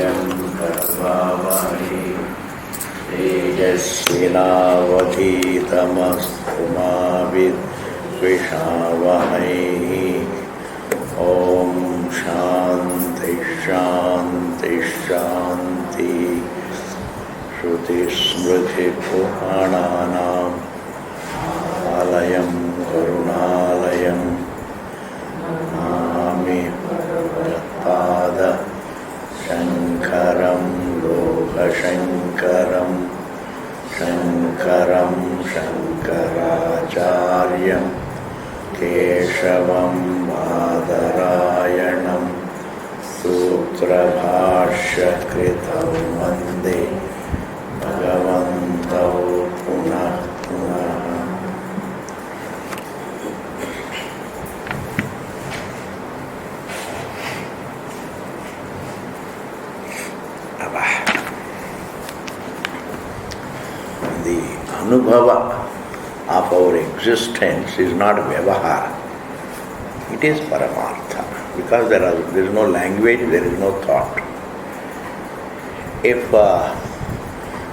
वीर्यं करवावहै तेजस्विनावधीतमस्तु मा विद्विषावहै। ॐ शान्ति शान्ति शान्ति। श्रुतिस्मृतिपुराणानाम् आलयं करुणालयं नमामि भगवत्पाद शङ्करं लोकशङ्करं शङ्करं शङ्कराचार्यं केशवं बादरायणं सूत्रभाष्यकृतं वन्दे भगवन्तौ पुनः पुनः। The anubhava of our existence is not vyavahara, it is paramartha, because there is no language, there is no thought.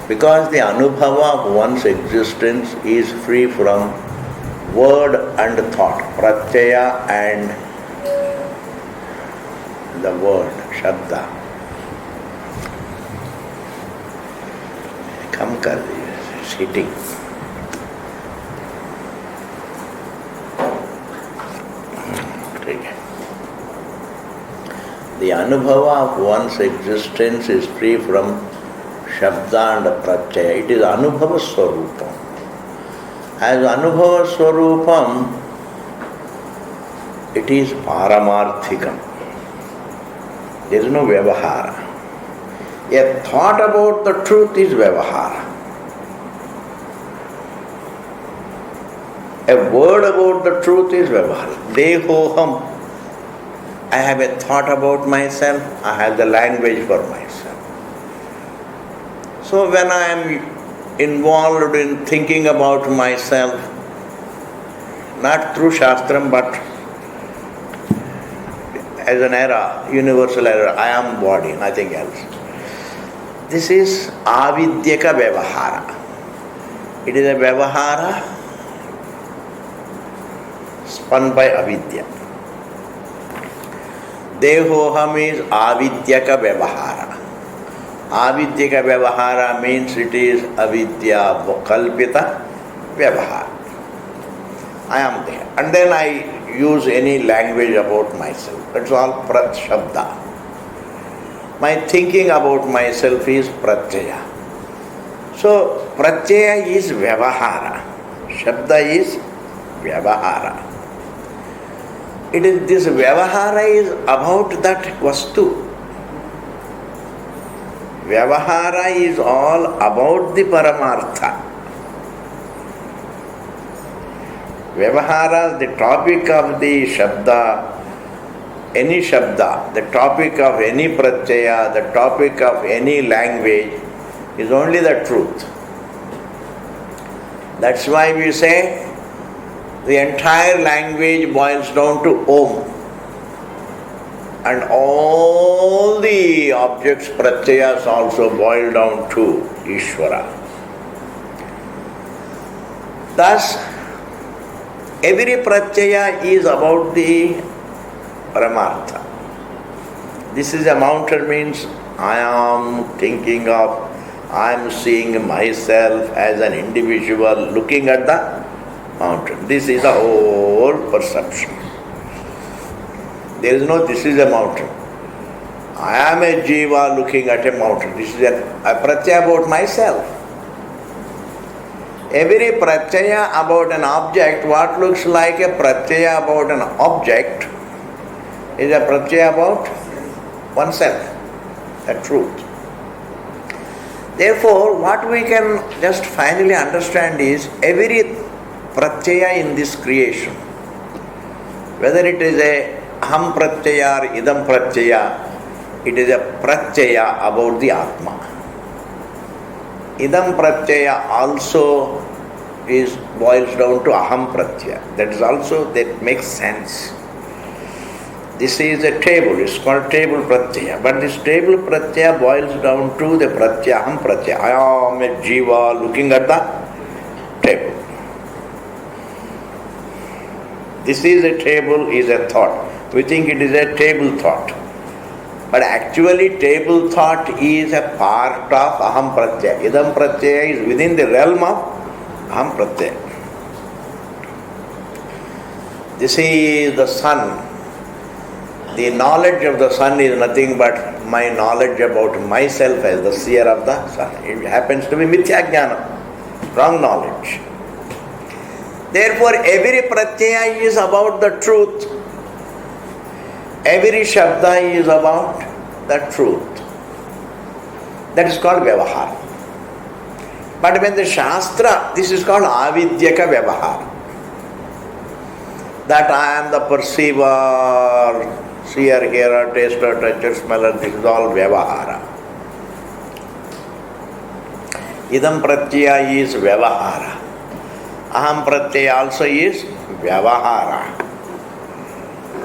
Because the anubhava of one's existence is free from word and thought, pratyaya and the word, shabda. Come kar diye, sitting. The anubhava of one's existence is free from shabda and pratyaya. It is anubhava swarupam. As anubhava swarupam, it is paramarthikam. There is no vyavahara. A thought about the truth is vyavahara. A word about the truth is vyavahara. Dehoham. I have a thought about myself, I have the language for myself. So when I am involved in thinking about myself, not through Shastram but as an error, universal error, I am body, nothing else. This is avidyaka vyavahara. It is a vyavahara spun by avidya. Dehoham is avidyaka vyavahara. Avidyaka vyavahara means it is avidya kalpita vyavahara. I am there. And then I use any language about myself. That's all prat shabda. My thinking about myself is pratyaya. So pratyaya is vyavahara. Shabda is vyavahara. It is this vyavahara is about that vastu. Vyavahara is all about the paramartha. Vyavahara, the topic of the shabda, any shabda, the topic of any pratyaya, the topic of any language is only the truth. That's why we say the entire language boils down to Om. And all the objects, pratyayas also boil down to Ishvara. Thus, every pratyaya is about the paramartha. This is a mountain means I am thinking of, I am seeing myself as an individual looking at the mountain. This is the whole perception. There is no this is a mountain. I am a jiva looking at a mountain. This is a pratyaya about myself. Every pratyaya about an object, what looks like a pratyaya about an object, is a pratyaya about oneself, the truth. Therefore, what we can just finally understand is every pratyaya in this creation, whether it is a aham pratyaya or idam pratyaya, it is a pratyaya about the Atma. Idam pratyaya also boils down to aham pratyaya. That is also, that makes sense. This is a table, it's called table pratyaya. But this table pratyaya boils down to the pratyaya, aham pratyaya. I am a jiva looking at the table. This is a table, is a thought. We think it is a table thought. But actually table thought is a part of aham pratyaya. Idam pratyaya is within the realm of aham pratyaya. This is the sun. The knowledge of the sun is nothing but my knowledge about myself as the seer of the sun. It happens to be mithya jnana, wrong knowledge. Therefore, every pratyaya is about the truth. Every shabda is about the truth. That is called vyavahara. But when the shastra, this is called avidyaka vyavahara. That I am the perceiver, seer, hearer, taster, toucher, smeller, this is all vyavahara. Idam pratyaya is vyavahara. Aham pratyaya also is vyavahara.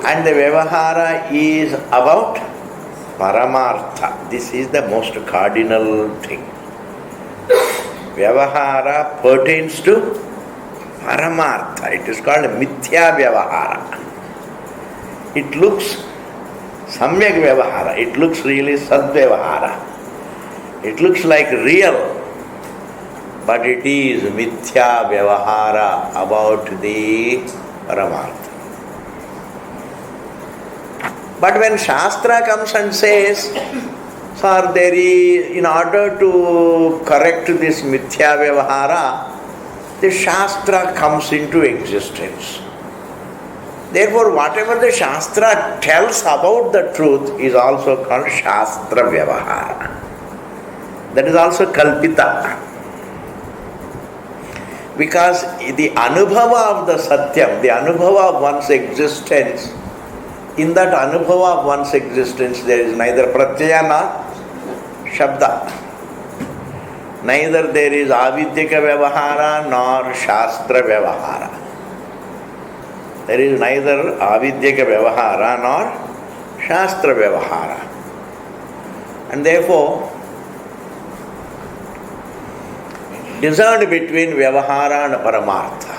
And the vyavahara is about paramartha. This is the most cardinal thing. Vyavahara pertains to paramartha. It is called mithya vyavahara. It looks samyak vyavahara. It looks really sad vyavahara. It looks like real. But it is mithya vyavahara about the paramartha. But when Shastra comes and says, sir, there is, in order to correct this mithya vyavahara, the Shastra comes into existence. Therefore, whatever the Shastra tells about the truth is also called Shastra vyavahara. That is also kalpita. Because the anubhava of the satyam, the anubhava of one's existence, in that anubhava of one's existence there is neither pratyaya nor shabda. Neither there is avidyaka vyavahara nor shastra vyavahara. There is neither avidyaka vyavahara nor shastra vyavahara. And therefore, discerned between vyavahara and paramartha.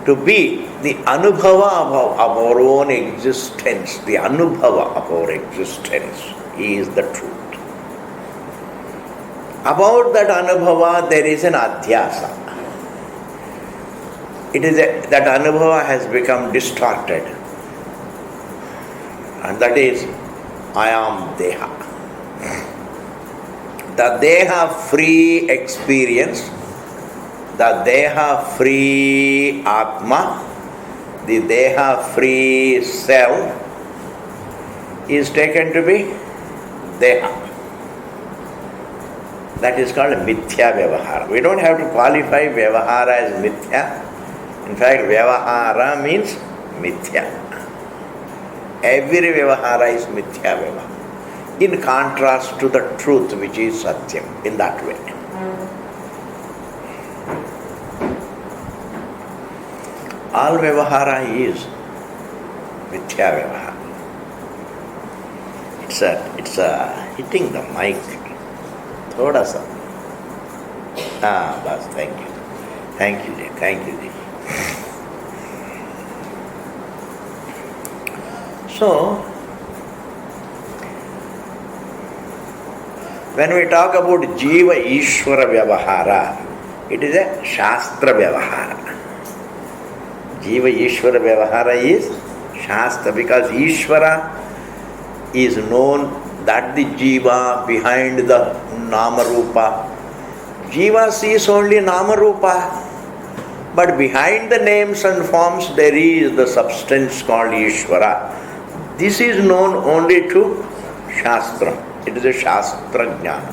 To be the anubhava of our own existence, the anubhava of our existence is the truth. About that anubhava there is an adhyasa. It is that anubhava has become distorted. And that is, I am deha. The deha free experience, the deha free atma, the deha free self is taken to be deha. That is called mithya vyavahara. We don't have to qualify vyavahara as mithya. In fact, vyavahara means mithya. Every vyavahara is mithya vyavahara. In contrast to the truth which is satyam, in that way. All vyavahara is mithya vyavahara. It's hitting the mic. Thoda sa. Bas, thank you. Thank you, thank you. So, when we talk about Jiva Ishvara Vyavahara, it is a Shastra Vyavahara. Jiva Ishvara Vyavahara is Shastra, because Ishvara is known that the Jiva behind the Nama Rupa. Jiva sees only Nama Rupa, but behind the names and forms there is the substance called Ishvara. This is known only to Shastra. It is a Shastra Jnana,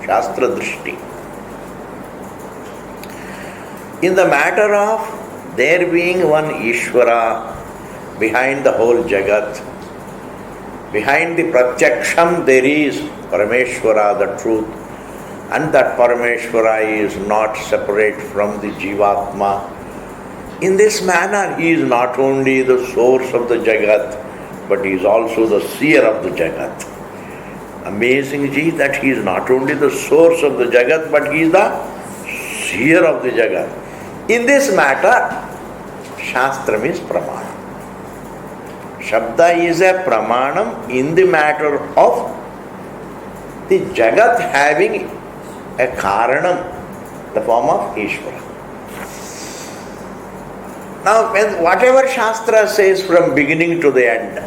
Shastra Drishti. In the matter of there being one Ishvara behind the whole Jagat, behind the Pratyaksham there is Parameshwara, the truth, and that Parameshwara is not separate from the Jivatma. In this manner, he is not only the source of the Jagat, but he is also the seer of the Jagat. Amazing ji, that he is not only the source of the Jagat, but he is the seer of the Jagat. In this matter, Shastram is Pramana. Shabda is a Pramanam in the matter of the Jagat having a Karanam, the form of Ishvara. Now, when whatever Shastra says from beginning to the end,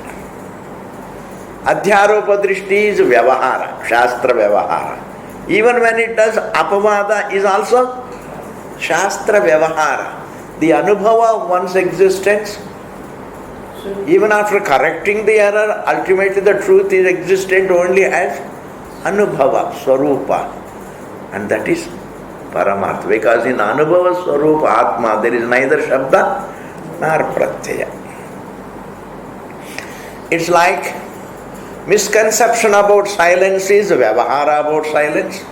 Adhyaropa Drishti is Vyavahara, Shastra Vyavahara. Even when it does Apavada is also Shastra Vyavahara. The Anubhava of one's existence, even after correcting the error, ultimately the truth is existent only as Anubhava, Swarupa. And that is Paramartha. Because in Anubhava Swarupa Atma, there is neither Shabda nor Pratyaya. It's like misconception about silence is Vyavahara about silence.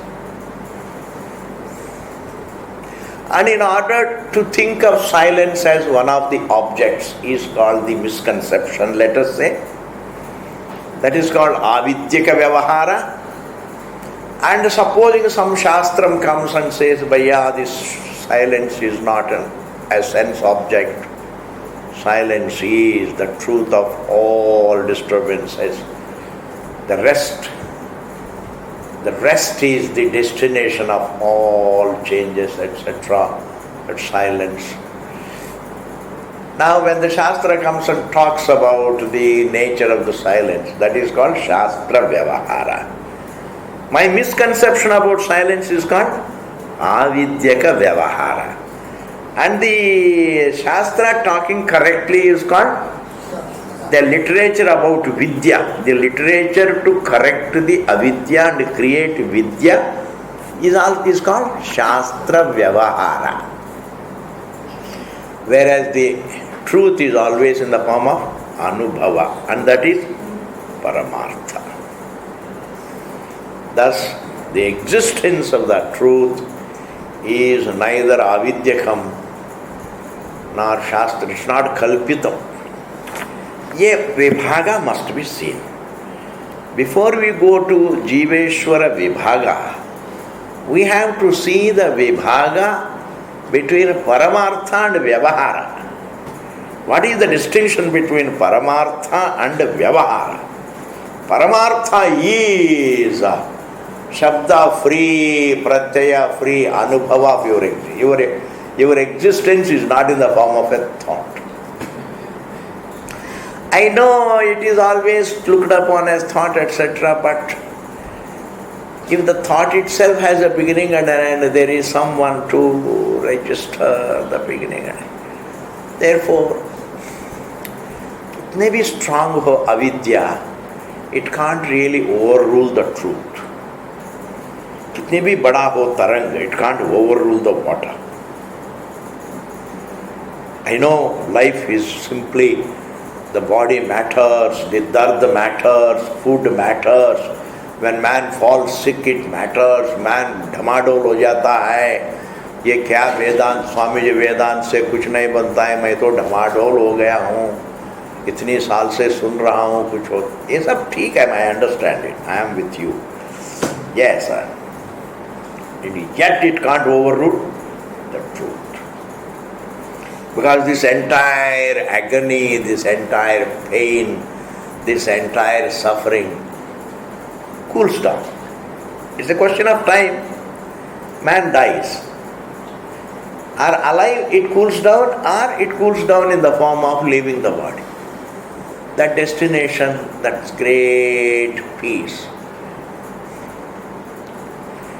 And in order to think of silence as one of the objects is called the misconception, let us say. That is called Avidyaka Vyavahara. And supposing some Shastram comes and says, Bhaiya, this silence is not a sense object. Silence is the truth of all disturbances. The rest is the destination of all changes, etc. That's silence. Now when the Shastra comes and talks about the nature of the silence, that is called Shastra Vyavahara. My misconception about silence is called Avidyaka Vyavahara. And the Shastra talking correctly is called the literature about Vidya. The literature to correct the Avidya and create Vidya is called Shastra Vyavahara. Whereas the truth is always in the form of Anubhava, and that is Paramartha. Thus, the existence of the truth is neither Avidyakam nor Shastra. It's not Kalpitam. Ye Vibhaga must be seen. Before we go to Jiveshwara Vibhaga, we have to see the Vibhaga between Paramartha and Vyavahara. What is the distinction between Paramartha and Vyavahara? Paramartha is Shabda free, Pratyaya free, Anubhava pure. Your existence is not in the form of a thought. I know it is always looked upon as thought, etc., but if the thought itself has a beginning and an end, there is someone to register the beginning and end. Therefore, it may be strong for avidya, it can't really overrule the truth. Kitne bhi bada ho tarang, it can't overrule the water. I know life is simply the body matters, the dard matters, food matters. When man falls sick, it matters. Man dhamadol ho jata hai. ये क्या वेदांत, स्वामी जी वेदांत से कुछ नहीं बनता है, मैं तो धमाडोल हो गया हूँ, इतनी साल से सुन रहा हूँ, कुछ हो, ये सब ठीक है, I understand it, I am with you. Yes, sir. Yet it can't overrule the truth. Because this entire agony, this entire pain, this entire suffering cools down. It's a question of time. Man dies. Or alive, it cools down, or it cools down in the form of leaving the body. That destination, that great peace,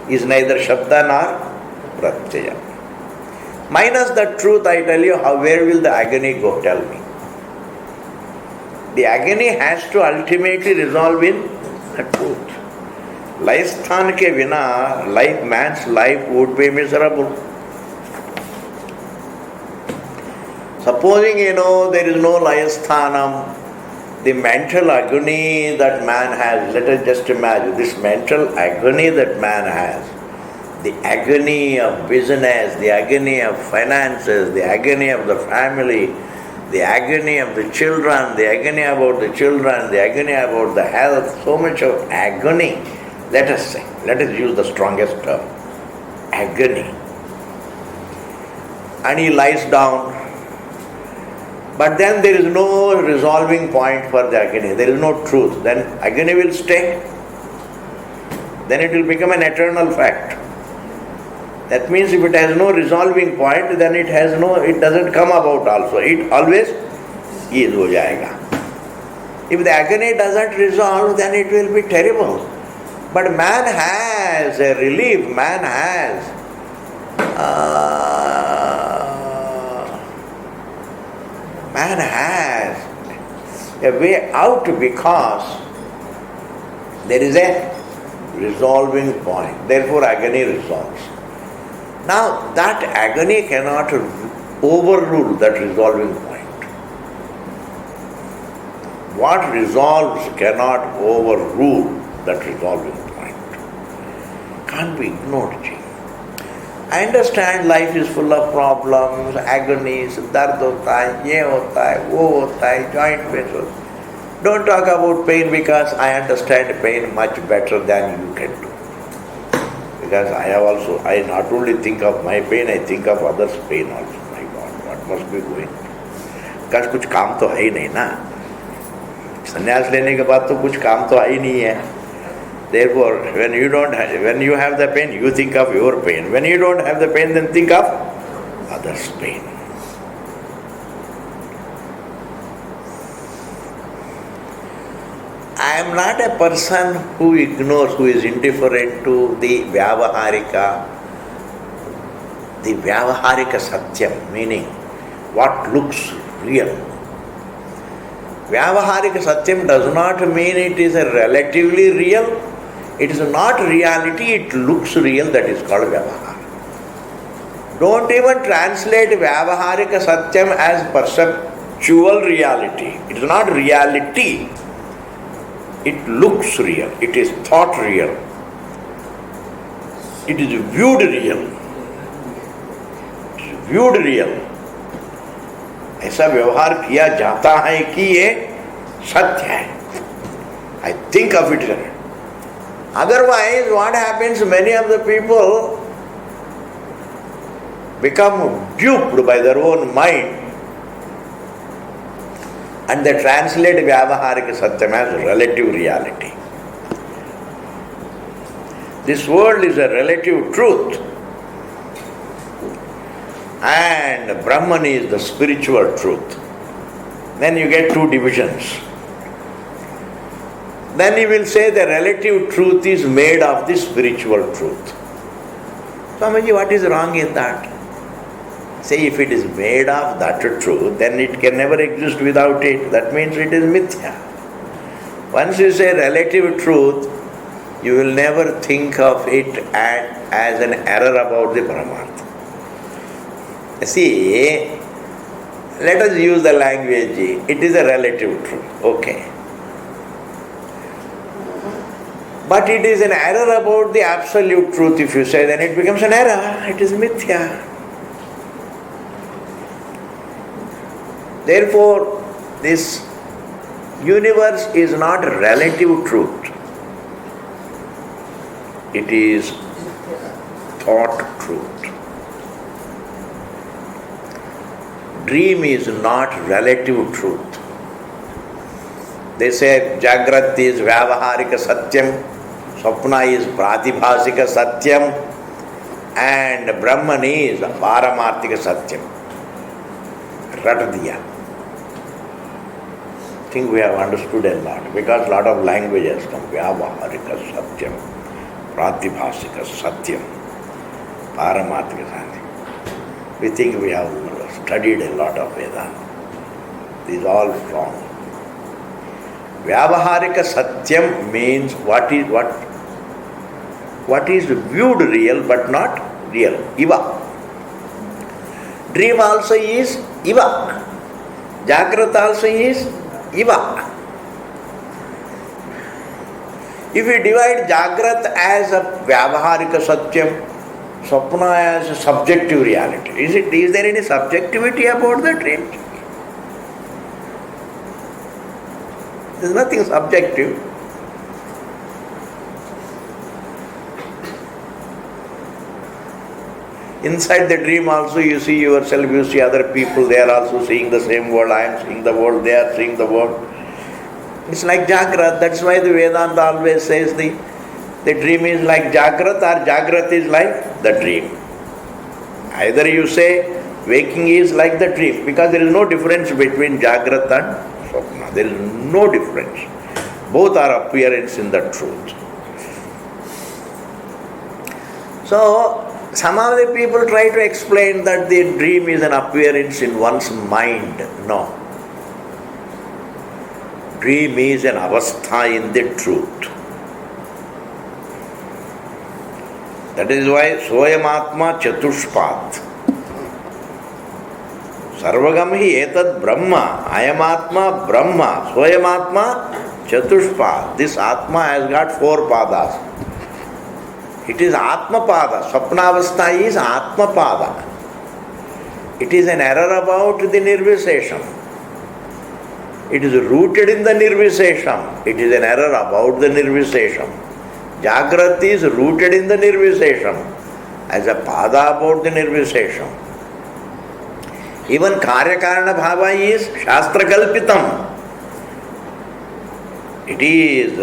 is neither Shabda nor Pratyaya. Minus the truth, I tell you, where will the agony go? Tell me. The agony has to ultimately resolve in the truth. Layasthan ke vina, man's life would be miserable. Supposing there is no layasthanam, the mental agony that man has, let us just imagine, this mental agony that man has, the agony of business, the agony of finances, the agony of the family, the agony of the children, the agony about the children, the agony about the health, so much of agony. Let us say, let us use the strongest term, agony. And he lies down, but then there is no resolving point for the agony, there is no truth. Then agony will stay, then it will become an eternal fact. That means if it has no resolving point, then it doesn't come about also. It always is ho jayega. If the agony doesn't resolve, then it will be terrible. But man has a relief, man has a way out because there is a resolving point. Therefore agony resolves. Now that agony cannot overrule that resolving point. What resolves cannot overrule that resolving point. Can't be ignored, ji. I understand life is full of problems, agonies, dard hota hai, ye hota hai, wo hota hai, joint pains. Don't talk about pain because I understand pain much better than you can do. Because I not only think of my pain, I think of others' pain also. My God, what must be going on? Because कुछ काम तो है ही नहीं ना. संन्यास लेने के बाद तो कुछ काम तो है ही नहीं है. Therefore, when you have the pain, you think of your pain. When you don't have the pain, then think of others' pain. I am not a person who ignores, who is indifferent to the Vyavaharika Satyam, meaning what looks real. Vyavaharika Satyam does not mean it is a relatively real. It is not reality, it looks real, that is called Vyavahara. Don't even translate Vyavaharika Satyam as perceptual reality. It is not reality. It looks real, it is thought real, it is viewed real. It is viewed real. ऐसा व्यवहार किया जाता है कि ये सत्य है. I think of it. Otherwise, what happens? Many of the people become duped by their own mind. And they translate Vyavaharika Satyam as relative reality. This world is a relative truth. And Brahman is the spiritual truth. Then you get two divisions. Then he will say the relative truth is made of the spiritual truth. Swamiji, what is wrong in that? Say, if it is made of that truth, then it can never exist without it. That means it is mithya. Once you say relative truth, you will never think of it as an error about the Paramartha. See, let us use the language, it is a relative truth, okay. But it is an error about the absolute truth. If you say, then it becomes an error, it is mithya. Therefore, this universe is not relative truth. It is thought truth. Dream is not relative truth. They say Jagrat is Vyavaharika Satyam, Swapna is Pratibhasika Satyam, and Brahman is Paramarthika Satyam. Rat diya. I think we have understood a lot, because a lot of language has come. Vyavaharika Satyam, Pratibhasika Satyam, Paramarthika Satyam. We think we have studied a lot of Vedanta. This is all wrong. Vyavaharika Satyam means what is viewed real but not real. Iva. Dream also is Iva. Jagrat also is Iva. If we divide Jagrat as a Vyavaharika Satyam, Swapna as a subjective reality. Is there any subjectivity about the dream? There is nothing subjective. Inside the dream also you see yourself, you see other people, they are also seeing the same world, I am seeing the world, they are seeing the world. It's like Jagrat, that's why the Vedanta always says the dream is like Jagrat or Jagrat is like the dream. Either you say waking is like the dream, because there is no difference between Jagrat and Swapna. There is no difference. Both are appearance in the truth. So, some of the people try to explain that the dream is an appearance in one's mind. No. Dream is an avastha in the truth. That is why Soyamatma Chatushpat. Sarvagam hi etad Brahma. Ayamatma Brahma. Soyamatma Chatushpat. This Atma has got 4 padas. It is Atmapada. Swapnavastha is Atmapada. It is an error about the Nirvisesham. It is rooted in the Nirvisesham. It is an error about the Nirvisesham. Jagrat is rooted in the Nirvisesham as a pada about the Nirvisesham. Even Karyakarana Bhava is Shastra Kalpitam. It is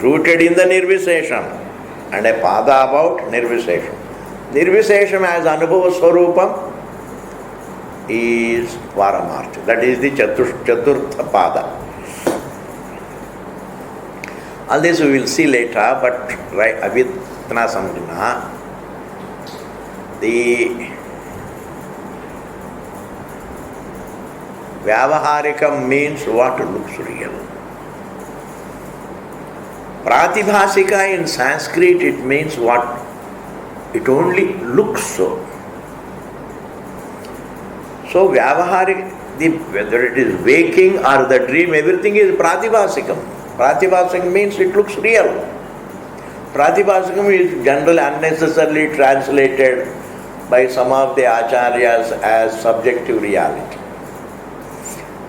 rooted in the Nirvisesham and a pada about Nirvisesham. Nirvisesham as Anubhava Swarupam is Paramartha. That is the Chaturtha pada. All this we will see later, but right, Avitna Samjana, the Vyavaharikam means what looks real. Pratibhasika in Sanskrit, it means what? It only looks so. So Vyavaharik, whether it is waking or the dream, everything is Pratibhasikam. Pratibhasikam means it looks real. Pratibhasikam is generally unnecessarily translated by some of the acharyas as subjective reality.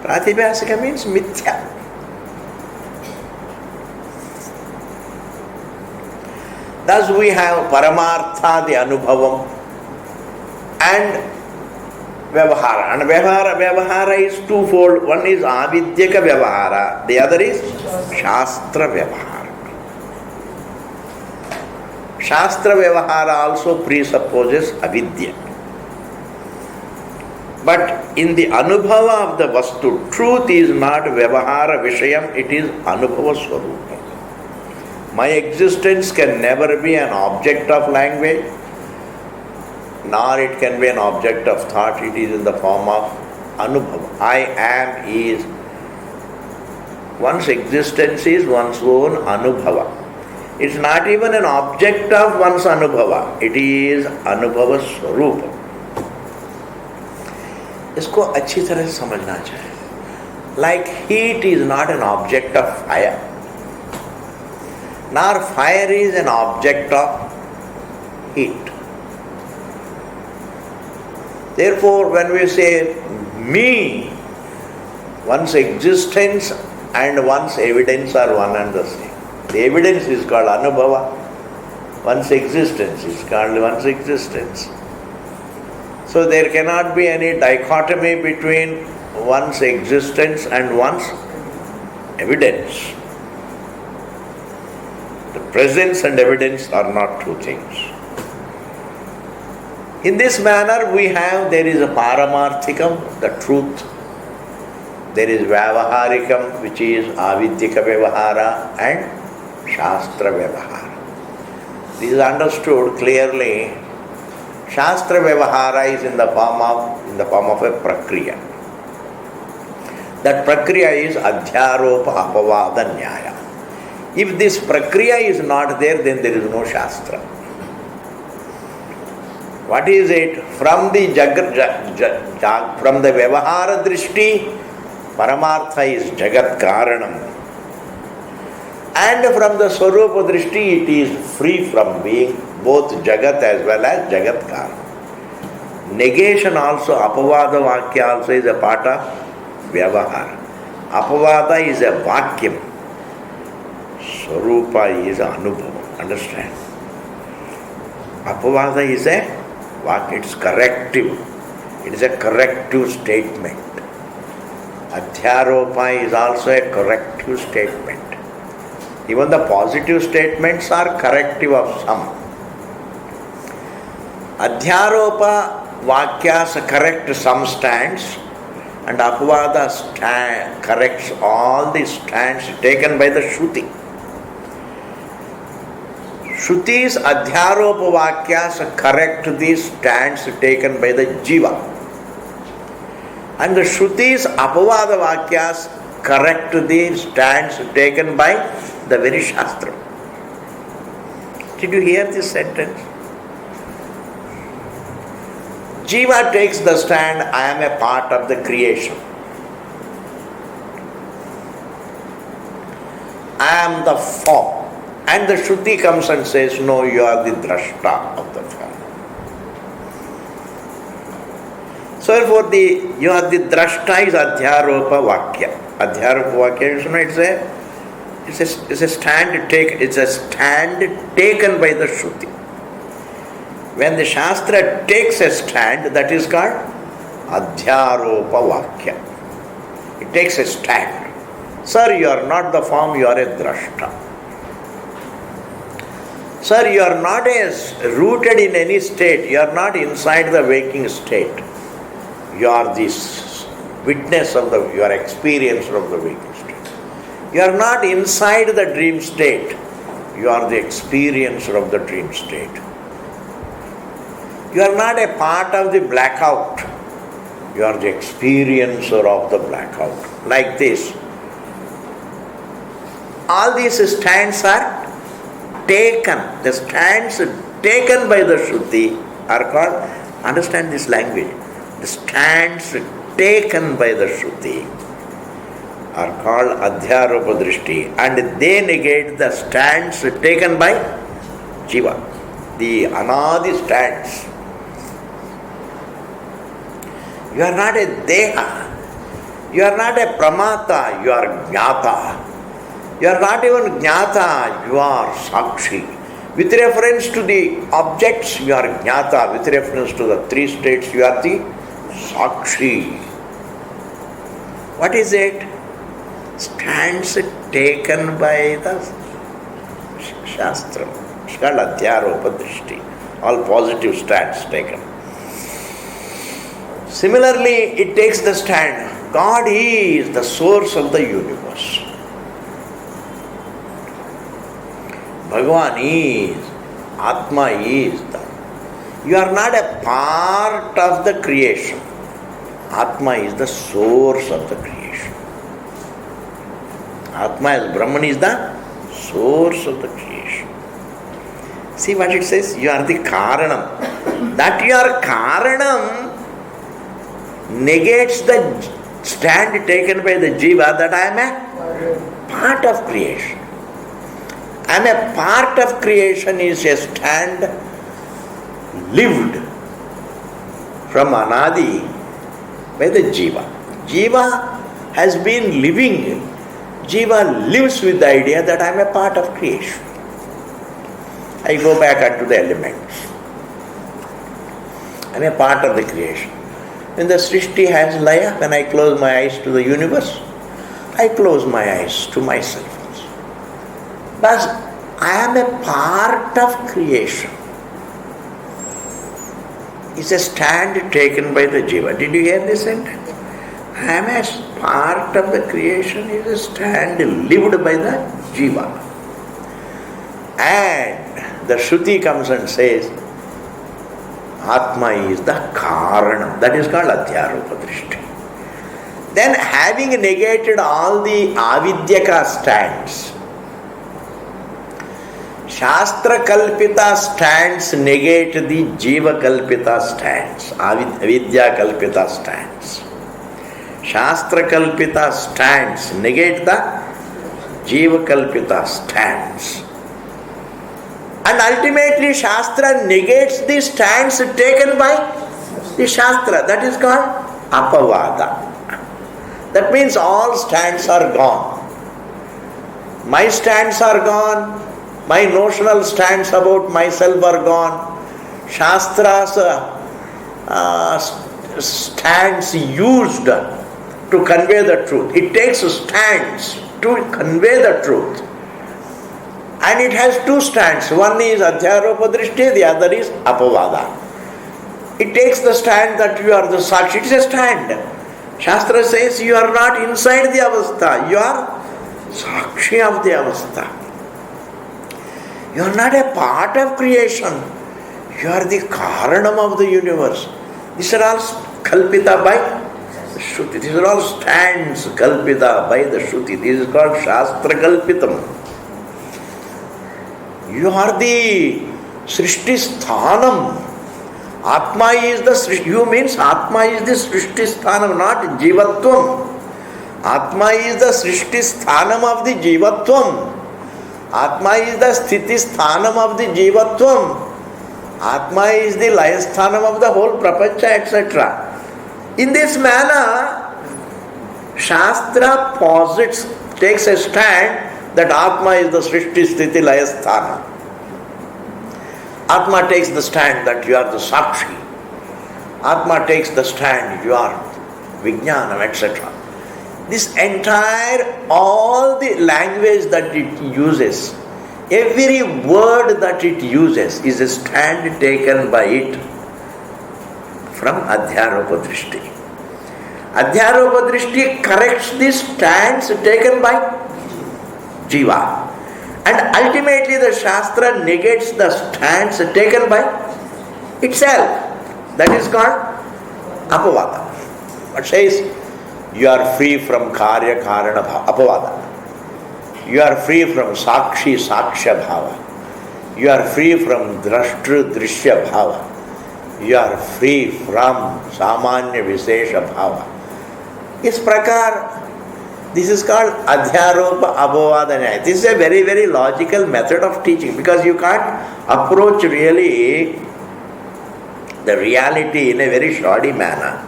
Pratibhasika means mithya. Thus we have Paramartha, the Anubhavam, and Vyavahara. And Vyavahara is twofold. One is Avidyaka Vyavahara, the other is Shastra Vyavahara. Shastra Vyavahara also presupposes Avidya. But in the Anubhava of the Vastu, truth is not Vyavahara Vishayam, it is Anubhava Swarupa. My existence can never be an object of language, nor it can be an object of thought. It is in the form of Anubhava. I am is, one's existence is one's own Anubhava. It's not even an object of one's Anubhava. It is Anubhava Swarupa. इसको अच्छी तरह से समझना चाहिए. Like heat is not an object of fire, nor fire is an object of heat. Therefore, when we say me, one's existence and one's evidence are one and the same. The evidence is called Anubhava. One's existence is called one's existence. So there cannot be any dichotomy between one's existence and one's evidence. The presence and evidence are not two things. In this manner there is a Paramarthikam, the truth. There is Vyavaharikam, which is Avidyaka Vyavahara, and Shastra Vyavahara. This is understood clearly. Shastra Vyavahara is in the form of a prakriya. That prakriya is Adhyaropa Apavada Nyaya. If this prakriya is not there, then there is no Shastra. What is it? From the from the Vyavahara Drishti, Paramartha is Jagat Karanam. And from the Swarupa Drishti, it is free from being both Jagat as well as Jagat Karana. Negation also, Apavada Vakya also is a part of Vyavahara. Apavada is a Vakyam. Swarupa is Anubhava. Understand? Apavada is a Vakya, it's corrective. It is a corrective statement. Adhyaropa is also a corrective statement. Even the positive statements are corrective of some. Adhyaropa Vakyas correct some stands, and Apavada corrects all the stands taken by the Shruti. Shruti's Adhyaropa Vakyas correct the stands taken by the Jiva. And the Shruti's Apavada Vakyas correct the stands taken by the very Shastra. Did you hear this sentence? Jiva takes the stand, I am a part of the creation. I am the form. And the Shruti comes and says, no, you are the drashta of the form. So therefore, you are the drashta is Adhyaropa Vakya. Adhyaropa Vakya, it's a stand taken by the Shruti. When the Shastra takes a stand, that is called Adhyaropa Vakya. It takes a stand. Sir, you are not the form, you are a drashta. Sir, you are not rooted in any state, you are not inside the waking state. You are this witness of you are experiencer of the waking state. You are not inside the dream state, you are the experiencer of the dream state. You are not a part of the blackout, you are the experiencer of the blackout. Like this. All these stands are taken. The stands taken by the Shruti are called, understand this language, the stands taken by the Shruti are called Adhyaropa Drishti, and they negate the stands taken by Jiva, the Anadi stands. You are not a Deha, you are not a Pramata, you are Jnata. You are not even Jnata, you are Sakshi. With reference to the objects, you are Jnata. With reference to the three states, you are the Sakshi. What is it? Stands taken by the Shastra. It's called Adhyaropa Drishti. All positive stands taken. Similarly, it takes the stand. God is the source of the universe. Bhagavan is, Atma is. You are not a part of the creation. Atma is the source of the creation. Atma as Brahman is the source of the creation. See what it says? You are the Karanam. That your Karanam negates the stand taken by the Jiva that I am a part of creation. I am a part of creation is a stand lived from Anadi by the Jiva. Jiva has been living. Jiva lives with the idea that I am a part of creation. I go back unto the elements. I am a part of the creation. When the Srishti has Laya, when I close my eyes to the universe, I close my eyes to myself. But I am a part of creation. It's a stand taken by the Jiva. Did you hear this sentence? I am a part of the creation is a stand lived by the Jiva. And the Shruti comes and says, Atma is the Karanam. That is called Adhyaropa Drishti. Then having negated all the Avidyaka stands, Shastra Kalpita stands negate the Jiva Kalpita stands, Avidya Kalpita stands. Shastra Kalpita stands negate the Jiva Kalpita stands. And ultimately Shastra negates the stands taken by the Shastra. That is called Apavada. That means all stands are gone. My stands are gone. My notional stands about myself are gone. Shastra's stands used to convey the truth. It takes stands to convey the truth. And it has two stands. One is Adhyaropa Drishti, the other is Apavada. It takes the stand that you are the Sakshi. It is a stand. Shastra says you are not inside the Avastha. You are Sakshi of the Avastha. You are not a part of creation. You are the Karanam of the universe. These are all Kalpita by the Shruti. These are all stands Kalpita by the Shruti. This is called Shastra Kalpitam. You are the Srishti Sthanam. Atma is the Srishti. You means Atma is the Srishti Sthanam, not Jivatvam. Atma is the Srishti Sthanam of the Jivatvam. Atma is the Sthiti Sthanam of the Jivatvam. Atma is the Layasthanam of the whole Prapancha, etc. In this manner, Shastra posits, takes a stand that Atma is the Srishti Sthiti Layasthanam. Atma takes the stand that you are the Sakshi. Atma takes the stand you are Vijnanam, etc. This entire, all the language that it uses, every word that it uses is a stand taken by it from Adhyaropa Drishti. Adhyaropa Drishti corrects the stands taken by Jiva. And ultimately the Shastra negates the stands taken by itself. That is called Apavada. It says, you are free from Karya Karana Apavada. You are free from Sakshi Saksha Bhava. You are free from Drashtru Drishya Bhava. You are free from Samanya Visesha Bhava. Is prakar. This is called Adhyaropa Apavada Nyaya. This is a very, very logical method of teaching, because you can't approach really the reality in a very shoddy manner.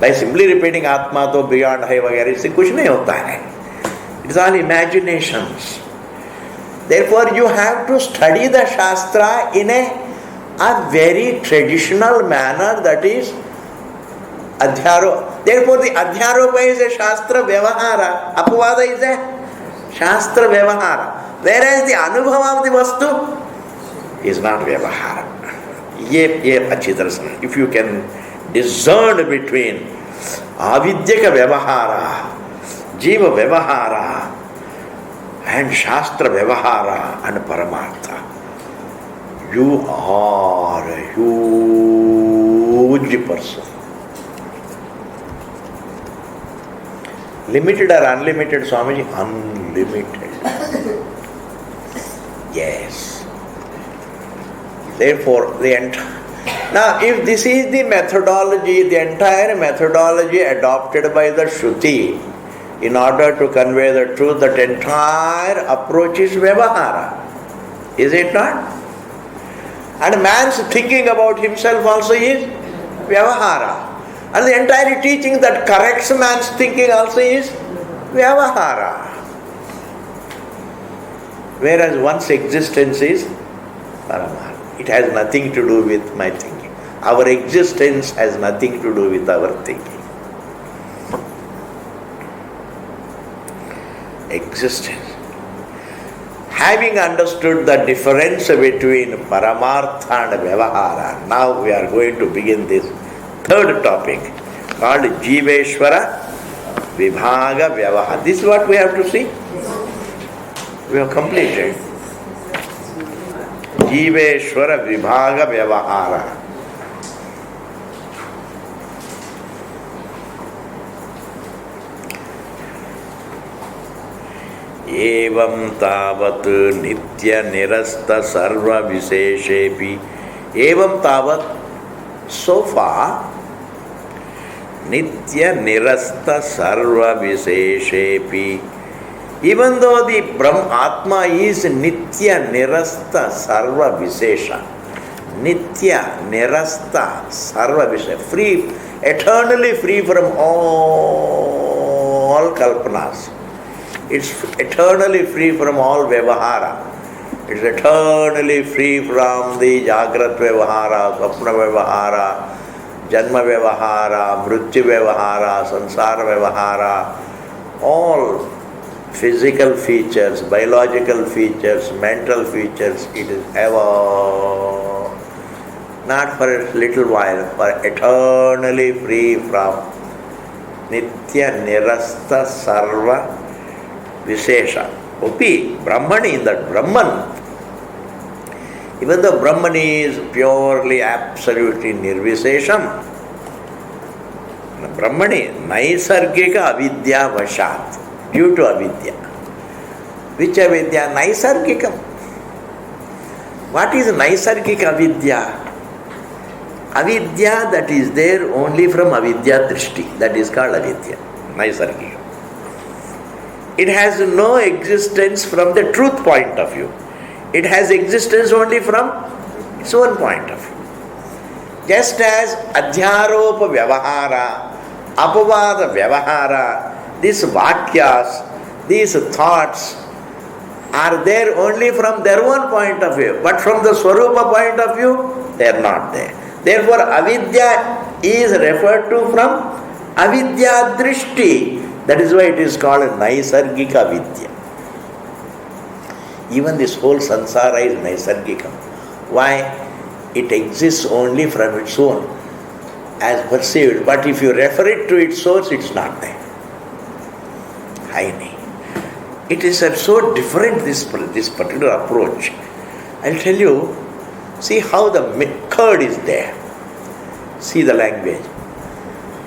By simply repeating Atma to beyond hai vagara, इससे कुछ नहीं होता है. It is all imaginations. Therefore, you have to study the Shastra in a very traditional manner, that is Adhyaropa. Therefore, the Adhyaropa is a Shastra Vyavahara. Apavada is a Shastra Vyavahara. Whereas the Anubhava of the Vastu is not Vyavahara. Ye अच्छी तरह से, if you can discern between Avidyaka Vyavahara, Jiva Vyavahara, and Shastra Vyavahara and Paramartha, you are a huge person. Limited or unlimited, Swamiji? Unlimited. Yes. Therefore, now if this is the methodology, the entire methodology adopted by the Shruti in order to convey the truth, that entire approach is Vyavahara. Is it not? And man's thinking about himself also is Vyavahara. And the entire teaching that corrects man's thinking also is Vyavahara. Whereas one's existence is Paramartha. It has nothing to do with my thinking. Our existence has nothing to do with our thinking. Existence. Having understood the difference between Paramartha and Vyavahara, now we are going to begin this third topic called Jiveshwara Vibhaga Vyavahara. This is what we have to see. We have completed. Jiveshwara Vibhaga Vyavahara. Evam tavat nitya nirasta sarva visheshepi. Evam tavat, so far, nitya nirasta sarva visheshepi. Even though the Atma is Nitya Nirasta Sarva Visesha, Nitya Nirasta Sarva Visesha, free, eternally free from all kalpanas. It's eternally free from all Vyavahara. It's eternally free from the Jagrat Vyavahara, Swapna Vyavahara, Janma Vyavahara, Mrityu Vyavahara, Sansara Vyavahara, all physical features, biological features, mental features, it is ever, not for a little while, but eternally free from Nitya Nirasta Sarva Visesha. Upi, Brahmani, in that Brahman, even though Brahman is purely, absolutely Nirvisesham, Brahmani, Naisargika Avidya Vashat, due to avidya. Which avidya? Naisargikam. What is Naisargika avidya? Avidya that is there only from avidya drishti, that is called avidya, Naisargika. It has no existence from the truth point of view. It has existence only from its own point of view. Just as adhyaropa vyavahara, apavada vyavahara, these vakyas, these thoughts are there only from their own point of view, but from the Swarupa point of view, they are not there. Therefore, avidya is referred to from avidya drishti. That is why it is called Naisargika Vidya. Even this whole sansara is Naisargika. Why? It exists only from its own, as perceived. But if you refer it to its source, it's not there. Haini. It is so different, this particular approach. I'll tell you, see how the curd is there. See the language.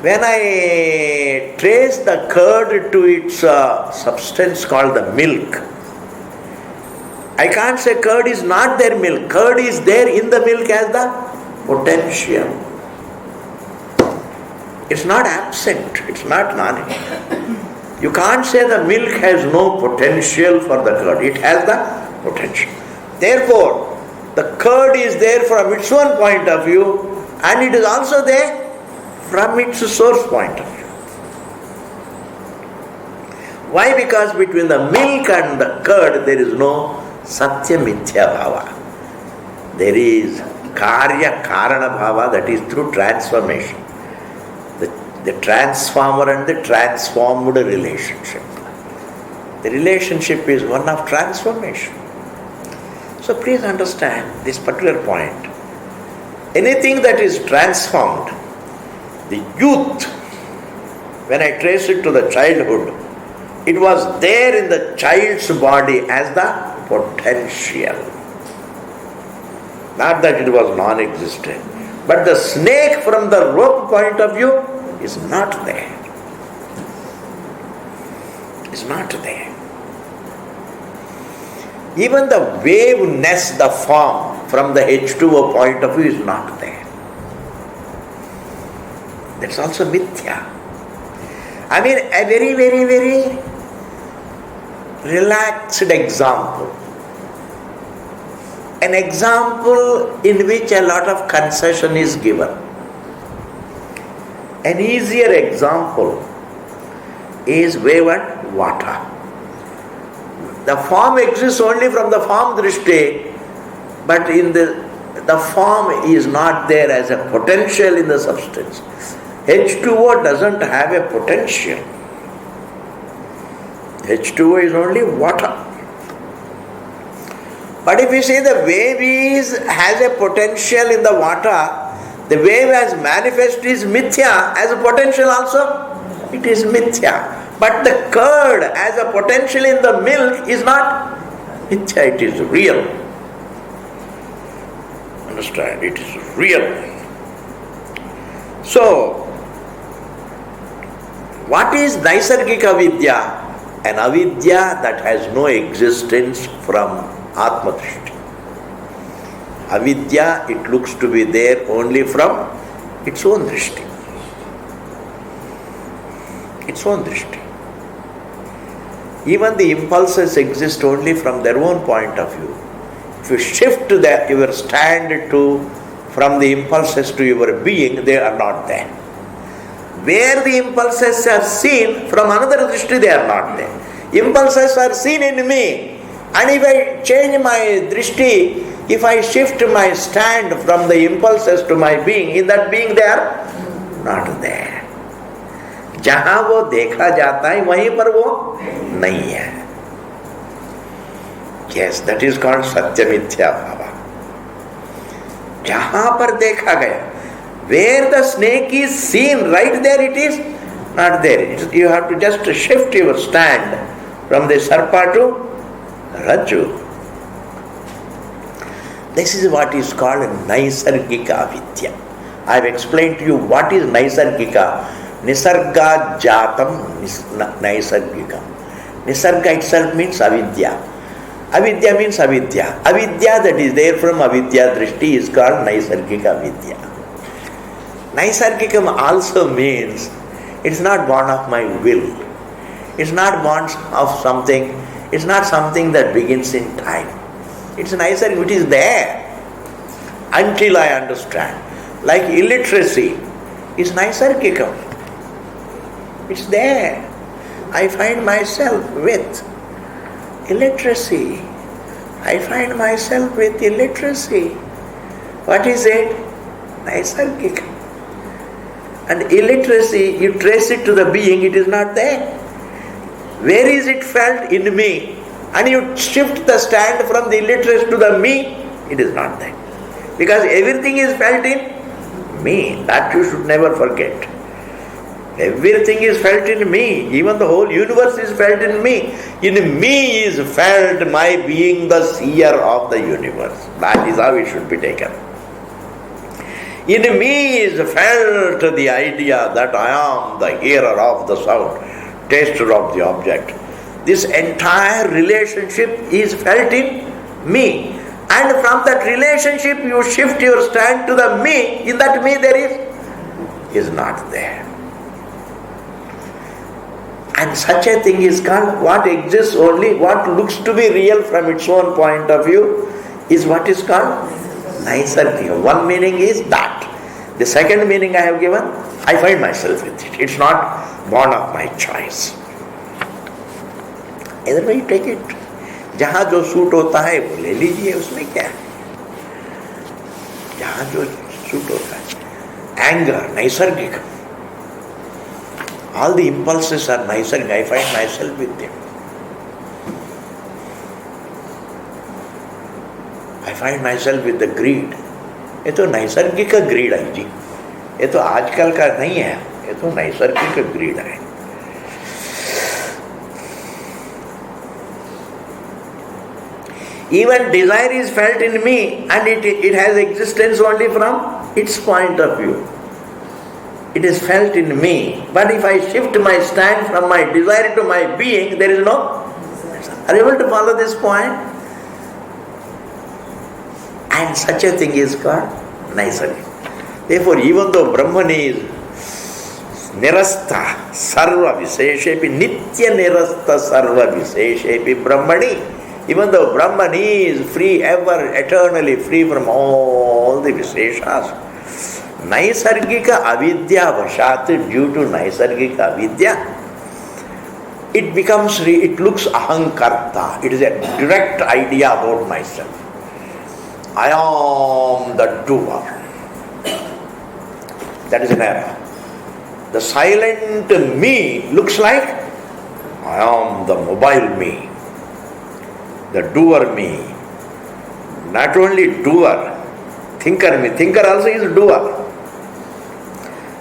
When I trace the curd to its substance called the milk, I can't say curd is not there milk. Curd is there in the milk as the potential. It's not absent. It's not non. You can't say the milk has no potential for the curd. It has the potential. Therefore, the curd is there from its own point of view, and it is also there from its source point of view. Why? Because between the milk and the curd there is no Satya Mithya Bhava. There is Karya Karana Bhava, that is through transformation. The transformer and the transformed relationship. The relationship is one of transformation. So please understand this particular point. Anything that is transformed, the youth, when I trace it to the childhood, it was there in the child's body as the potential. Not that it was non-existent. But the snake from the rope point of view is not there. Is not there. Even the waveness, the form from the H2O point of view is not there. That's also mithya. I mean, a very, very, very relaxed example. An example in which a lot of concession is given. An easier example is wave and water. The form exists only from the form drishti, but in the form is not there as a potential in the substance. H2O doesn't have a potential. H2O is only water. But if you say the wave has a potential in the water, the wave as manifest is mithya, as a potential also, it is mithya. But the curd as a potential in the milk is not mithya, it is real. Understand? It is real. So, what is Naisargika Vidya? An avidya that has no existence from Atma Drishti. Avidya, it looks to be there only from its own drishti. Its own drishti. Even the impulses exist only from their own point of view. If you shift your stand from the impulses to your being, they are not there. Where the impulses are seen, from another drishti, they are not there. Impulses are seen in me, and if I change my drishti, if I shift my stand from the impulses to my being, in that being they are not there. जहां वो देखा जाता है वहीं पर वो नहीं है. Yes, that is called सत्य मिथ्या भाव. जहां पर देखा गया, where the snake is seen, right there it is not there. You have to just shift your stand from the sarpa to rajju. This is what is called naisargika avidya. I have explained to you what is naisargika. Nisarga jatam naisargikam. Nisarga itself means avidya. Avidya means avidya. Avidya that is there from avidya drishti is called naisargika avidya. Naisargikam also means it's not born of my will. It's not born of something. It's not something that begins in time. It's naisargika, which is there until I understand. Like illiteracy is naisargikam. It's there. I find myself with illiteracy. I find myself with illiteracy. What is it? Naisargika. And illiteracy, you trace it to the being, it is not there. Where is it felt? In me. And you shift the stand from the illiteracy to the me, it is not there. Because everything is felt in me. That you should never forget. Everything is felt in me. Even the whole universe is felt in me. In me is felt my being the seer of the universe. That is how it should be taken. In me is felt the idea that I am the hearer of the sound, taster of the object. This entire relationship is felt in me. And from that relationship you shift your stand to the me. In that me there is not there. And such a thing is called what exists only, what looks to be real from its own point of view is what is called naisargika. One meaning is that. The second meaning I have given, I find myself with it. It's not born of my choice. Either way you take it. जहाँ जो suit होता है वो ले लीजिए, उसमें क्या है. जहाँ जो सूट होता है. Anger, naisargika. All the impulses are naisargika. I find myself with them. I find myself with the greed. ये तो नैसर्गिक ग्रीड है जी. ये तो आजकल का नहीं है. ये तो नैसर्गिक ग्रीड है. Even desire is felt in me and it has existence only from its point of view. It is felt in me. But if I shift my stand from my desire to my being, there is no. Are you able to follow this point? And such a thing is called naisargika. Therefore, even though Brahman is nirasta sarva viseshepi, nitya nirasta sarva viseshepi Brahmani, even though Brahman is free ever, eternally free from all the viseshas, naisargika avidya vashat, due to naisargika avidya, it becomes, it looks ahankarta. It is a direct idea about myself. I am the doer. That is an error. The silent me looks like I am the mobile me, the doer me. Not only doer, thinker me. Thinker also is doer.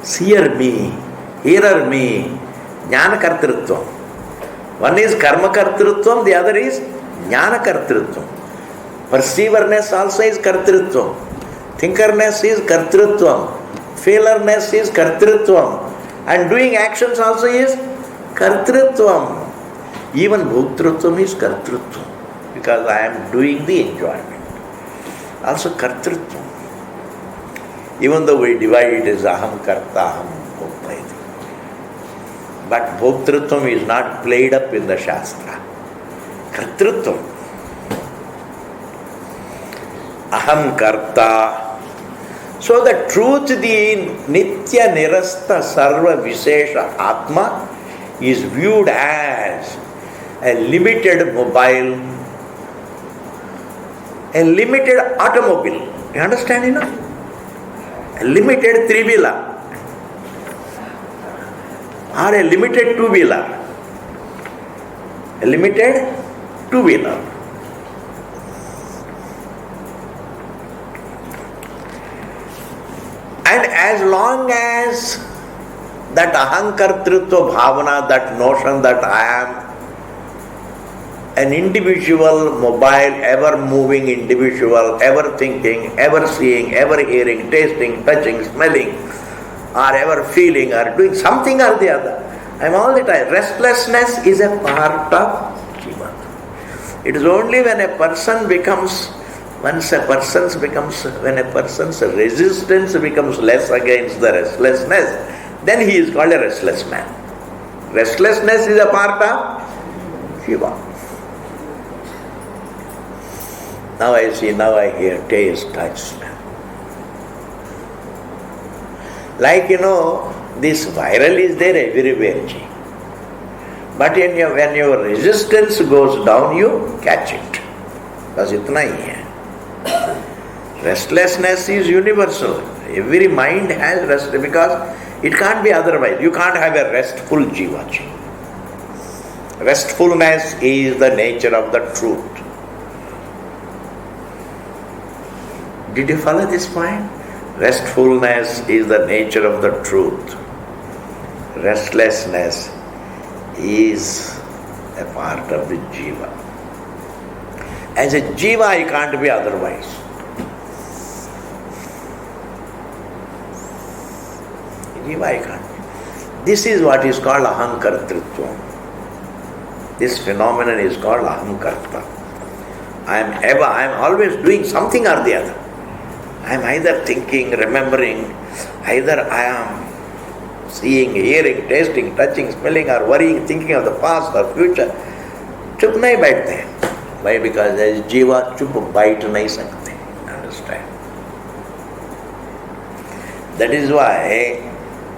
Seer me, hearer me, jnana kartrutvam. One is karma kartrutvam, the other is jnana kartrutvam. Perceiverness also is kartrutvam. Thinkerness is kartrutvam. Feelerness is kartrutvam. And doing actions also is kartrutvam. Even bhoktrutvam is kartrutvam. Because I am doing the enjoyment. Also kartrutvam. Even though we divide it as aham karta, aham bhokta. But bhoktrutvam is not played up in the Shastra. कर्तृत्व, aham karta. So the truth, the nitya nirasta sarva vishesha atma, is viewed as a limited mobile, a limited automobile. You understand, a limited three-wheeler or a limited two-wheeler. A limited two-wheeler. And as long as that ahankartritva bhavana, that notion that I am an individual, mobile, ever moving individual, ever thinking, ever seeing, ever hearing, tasting, touching, smelling, or ever feeling, or doing something or the other. I am all the time. Restlessness is a part of jiva. It is only when a person becomes, when a person's resistance becomes less against the restlessness, then he is called a restless man. Restlessness is a part of jiva. Now I see, now I hear, taste, touch, smell. Like, this viral is there everywhere. But when your resistance goes down, you catch it. Bas itna hi hai. Restlessness is universal. Every mind has rest, because it can't be otherwise. You can't have a restful jiva. Restfulness is the nature of the truth. Did you follow this point? Restfulness is the nature of the truth. Restlessness is a part of the jiva. As a jiva, I can't be otherwise. Jiva, I can't be. This is what is called ahankartritva. This phenomenon is called ahankarta. I am always doing something or the other. I am either thinking, remembering, either I am seeing, hearing, tasting, touching, smelling, or worrying, thinking of the past or future. Chup nahi baithte hain. Why? Because as jiva chup bite nahi sakte. Understand? That is why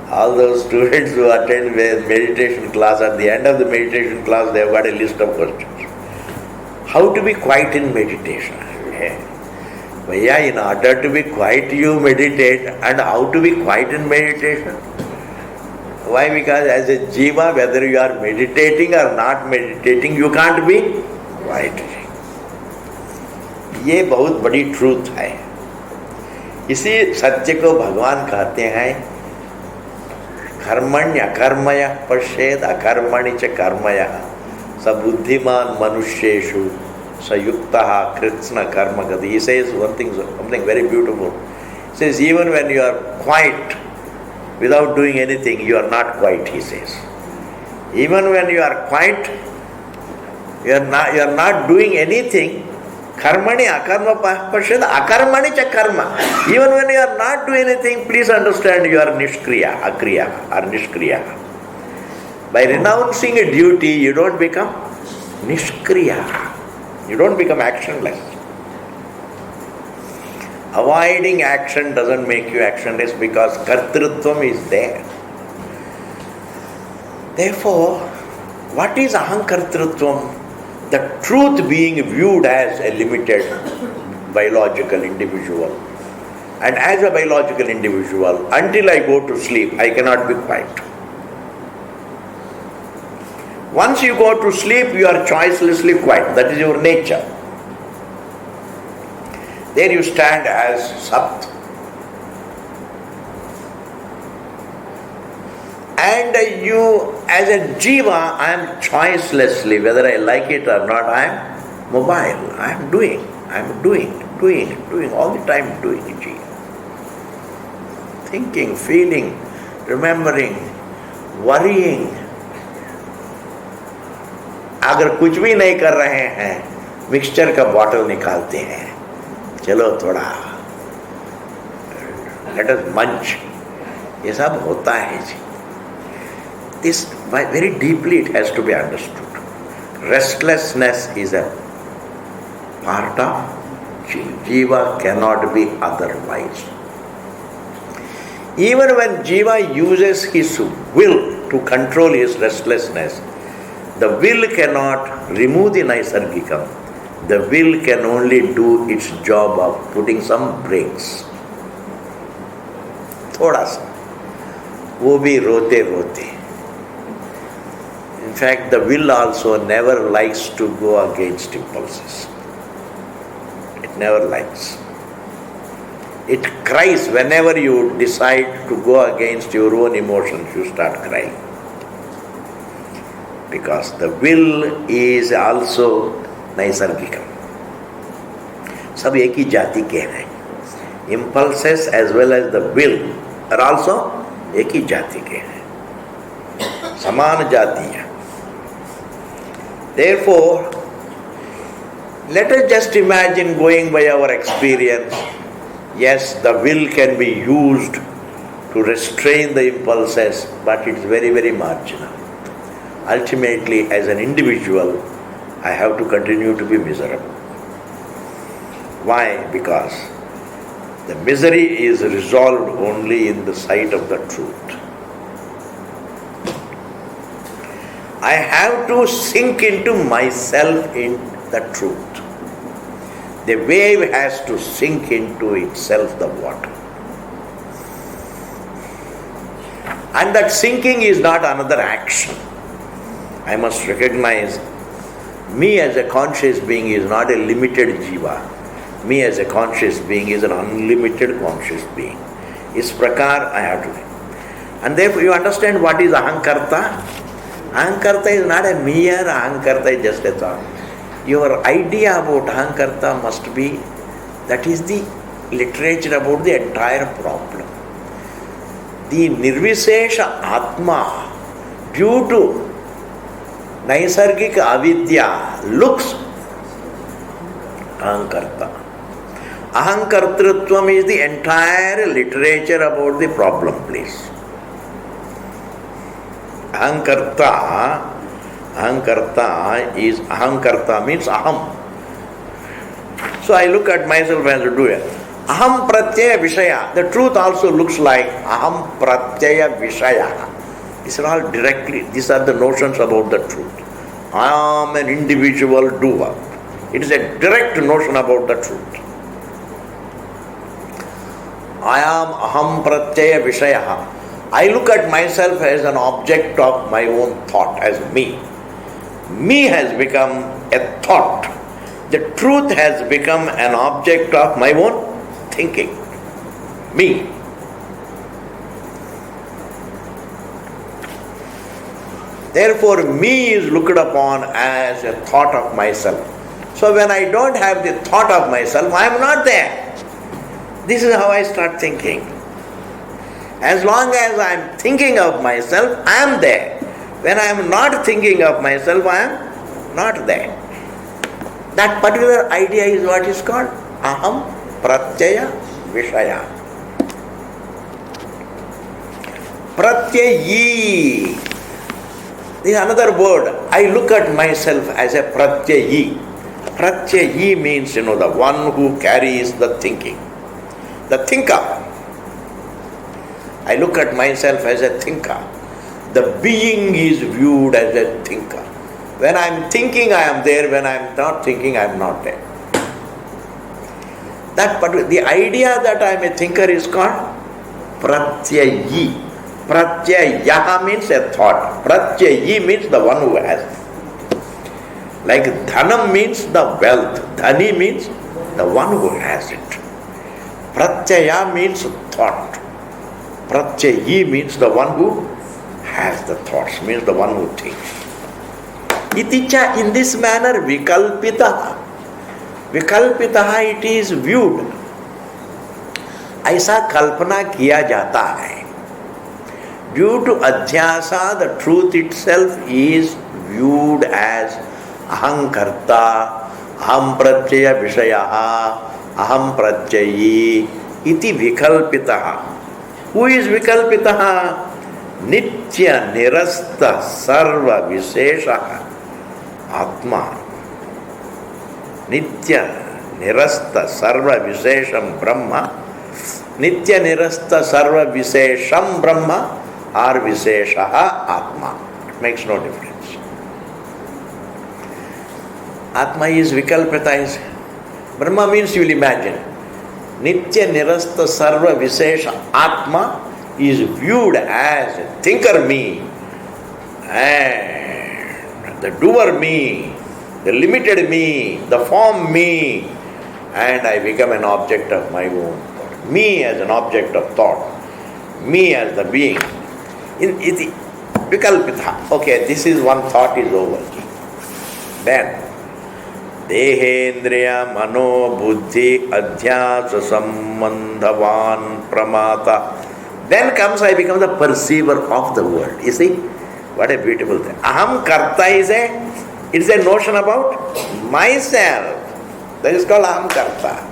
all those students who attend meditation class, at the end of the meditation class, they have got a list of questions. How to be quiet in meditation? Bhaiya, in order to be quiet, you meditate, and how to be quiet in meditation? Why? Because as a jiva, whether you are meditating or not meditating, you can't be quiet. ये बहुत बड़ी truth है. इसी सत्य को भगवान कहते हैं कर्मण्य कर्मय पश्येद अकर्मणि च कर्मय स बुद्धिमान मनुष्येषु sayuktaha kritsna karma gati. He says something very beautiful. He says, even when you are quiet, without doing anything, you are not quiet, he says. Even when you are quiet, you are not doing anything. Karmani akarma pashyad akarmani cha karma. Even when you are not doing anything, please understand you are nishkriya, akriya or nishkriya. By renouncing a duty, you don't become nishkriya. You don't become actionless. Avoiding action doesn't make you actionless, because kartrutvam is there. Therefore, what is ahankartrutvam? The truth being viewed as a limited biological individual. And as a biological individual, until I go to sleep, I cannot be quiet. Once you go to sleep, you are choicelessly quiet. That is your nature. There you stand as Sapt. And you, as a jiva, I am choicelessly, whether I like it or not, I am mobile. I am doing, all the time doing jiva. Thinking, feeling, remembering, worrying. अगर कुछ भी नहीं कर रहे हैं, mixture का bottle निकालते हैं, चलो थोड़ा लेट अस मंच, ये सब होता है जी. This very deeply it has to be understood. Restlessness is a part of Jiva. Jiva cannot be otherwise. Even when Jiva uses his will to control his restlessness, the will cannot remove the Naisargikam. The will can only do its job of putting some brakes. थोड़ा सा, वो भी रोते रोते. In fact, the will also never likes to go against impulses. It never likes. It cries whenever you decide to go against your own emotions, you start crying. Because the will is also Naisargikam. सब एक ही जाति के हैं. Impulses as well as the will are also एक ही जाति के हैं. समान जाति है. Therefore, let us just imagine going by our experience. Yes, the will can be used to restrain the impulses, but it's very, very marginal. Ultimately, as an individual, I have to continue to be miserable. Why? Because the misery is resolved only in the sight of the truth. I have to sink into myself in the truth. The wave has to sink into itself the water. And that sinking is not another action. I must recognize me as a conscious being is not a limited jiva. Me as a conscious being is an unlimited conscious being. Is prakar I have to be. And therefore you understand what is ahankarta? Ahankarta is not a mere ahankarta, is just a thought. Your idea about ahankarta must be, that is the literature about the entire problem. The nirvisesha atma, due to Naisargika avidya, looks ahankarta. Ahankartritvam is the entire literature about the problem, please. Ahankarta means aham. So I look at myself as to do it. Aham pratyaya vishaya. The truth also looks like aham pratyaya vishaya. These are all directly, these are the notions about the truth. I am an individual doer. It is a direct notion about the truth. I am aham pratyaya vishaya. I look at myself as an object of my own thought, as me. Me has become a thought. The truth has become an object of my own thinking. Me. Therefore, me is looked upon as a thought of myself. So when I don't have the thought of myself, I am not there. This is how I start thinking. As long as I am thinking of myself, I am there. When I am not thinking of myself, I am not there. That particular idea is what is called aham pratyaya vishaya. Pratyayi. This is another word. I look at myself as a pratyayi. Pratyayi means, the one who carries the thinking. The thinker. I look at myself as a thinker. The being is viewed as a thinker. When I am thinking, I am there. When I am not thinking, I am not there. The idea that I am a thinker is called pratyayi. Pratyayaha means a thought. Pratyayi means the one who has. Like dhanam means the wealth. Dhani means the one who has it. Pratyaya means thought. Pratyayi means the one who has the thoughts, means the one who thinks. Iticha, in this manner, vikalpitaha. Vikalpitaha, it is viewed. ऐसा कल्पना किया जाता है. Due to adhyasa, the truth itself is viewed as ahankarta, aham pratyaya vishayaha, aham pratyayi, iti vikalpitaha. Who is vikalpitaha? Nitya nirasta sarva visheshaha. Atma, Nitya Nirasta Sarva Vishesham Brahma, Nitya Nirasta Sarva Vishesham Brahma or Visheshaha Atma. It makes no difference. Atma is Vikalpita. Is Brahma means you will imagine. Nitya Nirasta Sarva Vishesha Atma is viewed as thinker me and the doer me, the limited me, the form me, and I become an object of my own thought. Me as an object of thought, me as the being. Iti Vikalpita. Okay, this is one thought is over. Then Dehendriya Mano Buddhi Adhyasa Sambandhavan Pramata. Then comes I become the perceiver of the world. You see, what a beautiful thing. Aham Karta is it's a notion about myself. That is called Aham Karta.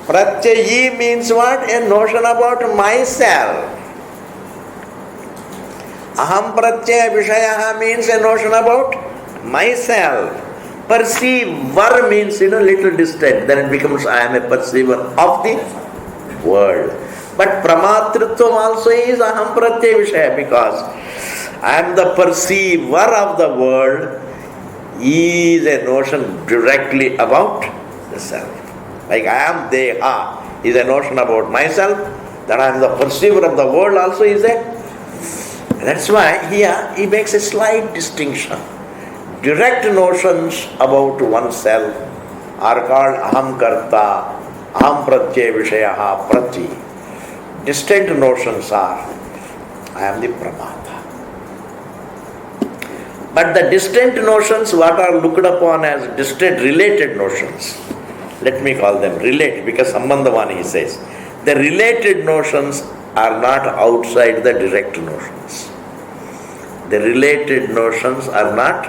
Pratyayi means what? A notion about myself. Aham Pratyaya Vishayaha means a notion about myself. Perceiver means little distant. Then it becomes I am a perceiver of the world. But Pramatritvam also is Aham Pratyaya Vishaya because I am the perceiver of the world is a notion directly about the self. Like I am Deha is a notion about myself, that I am the perceiver of the world also is a. That's why here he makes a slight distinction. Direct notions about oneself are called Aham Karta, Aham Pratyaya Vishayaha Prati. Distant notions are I am the Pramata. But the distant notions, what are looked upon as distant related notions, let me call them related because Sambandhavani he says. The related notions are not outside the direct notions. The related notions are not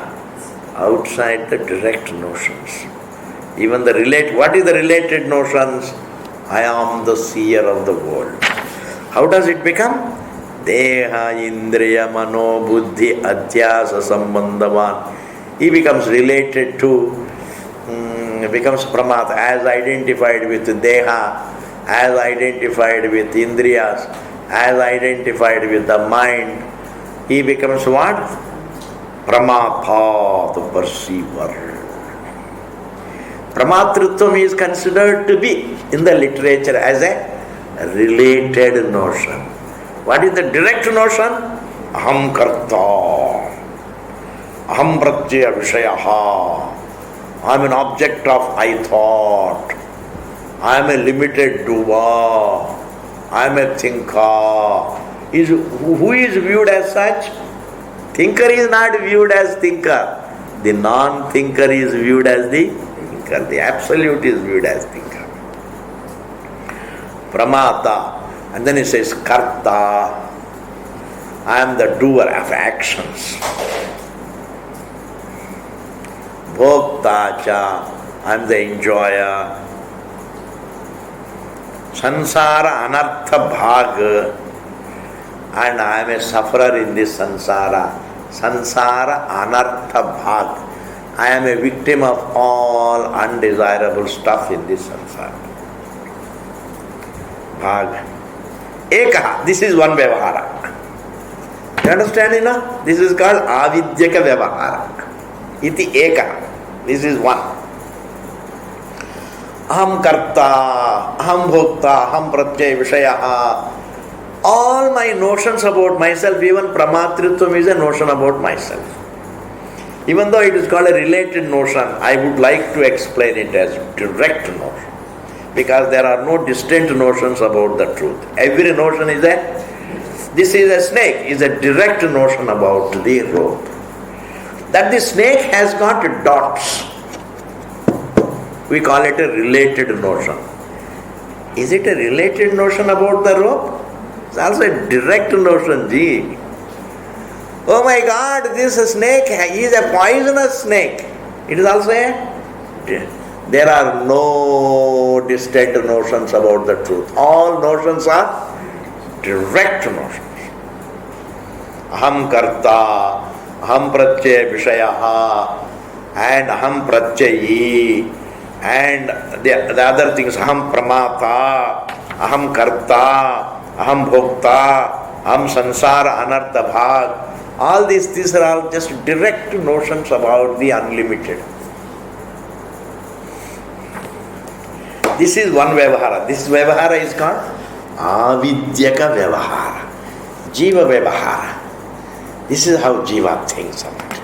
outside the direct notions. Even the what is the related notions? I am the seer of the world. How does it become? Deha Indriya Mano Buddhi Adhyasa Sambandhavan. He becomes related to, becomes Pramata as identified with Deha, as identified with Indriyas, as identified with the mind. He becomes what? Pramata, the perceiver. Pramatritvam is considered to be in the literature as a related notion. What is the direct notion? Aham Karta, Aham Pratyaya Vishayaha. I am an object of I thought. I am a limited doer. I am a thinker. Who is viewed as such? Thinker is not viewed as thinker. The non-thinker is viewed as the thinker. The absolute is viewed as thinker. Pramata. And then he says, Karta. I am the doer of actions. Bhoktacha. I am the enjoyer. Sansara anartha bhag. And I am a sufferer in this sansara. Sansara anartha bhag. I am a victim of all undesirable stuff in this sansara. Bhag. Ekaha. This is one vyavahara. You understand enough? This is called avidyaka vyavahara. Iti ekaha. This is one. Aham karta, aham bhokta, aham pratyaya vishayaha. All my notions about myself, even pramatritvam is a notion about myself. Even though it is called a related notion, I would like to explain it as direct notion. Because there are no distant notions about the truth. Every notion is this is a snake, is a direct notion about the rope. That the snake has got dots. We call it a related notion. Is it a related notion about the rope? It's also a direct notion, gee. Oh my God, this snake is a poisonous snake. It is also there are no distant notions about the truth. All notions are direct notions. Aham karta, aham pratyaya vishayaha, and aham pratyayi, and the other things, aham pramata, aham karta, aham bhokta, aham sansara anartha bhag. All these are all just direct notions about the unlimited. This is one Vyavahara. This Vyavahara is called Avidyaka Vyavahara. Jiva Vyavahara. This is how Jiva thinks about it.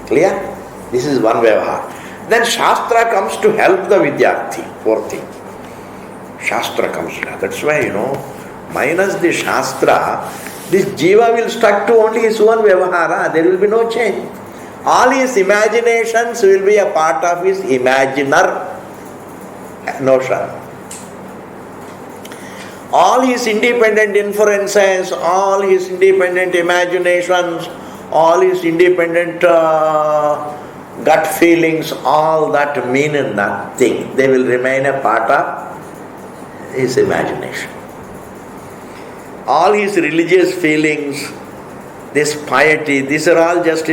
Clear? This is one Vyavahara. Then Shastra comes to help the Vidyarthi. Fourth thing. Shastra comes to help. That's why, minus the Shastra, this Jiva will stuck to only his own Vyavahara. There will be no change. All his imaginations will be a part of his imaginer notion. All his independent inferences, all his independent imaginations, all his independent gut feelings, all that mean nothing. They will remain a part of his imagination. All his religious feelings, this piety, these are all just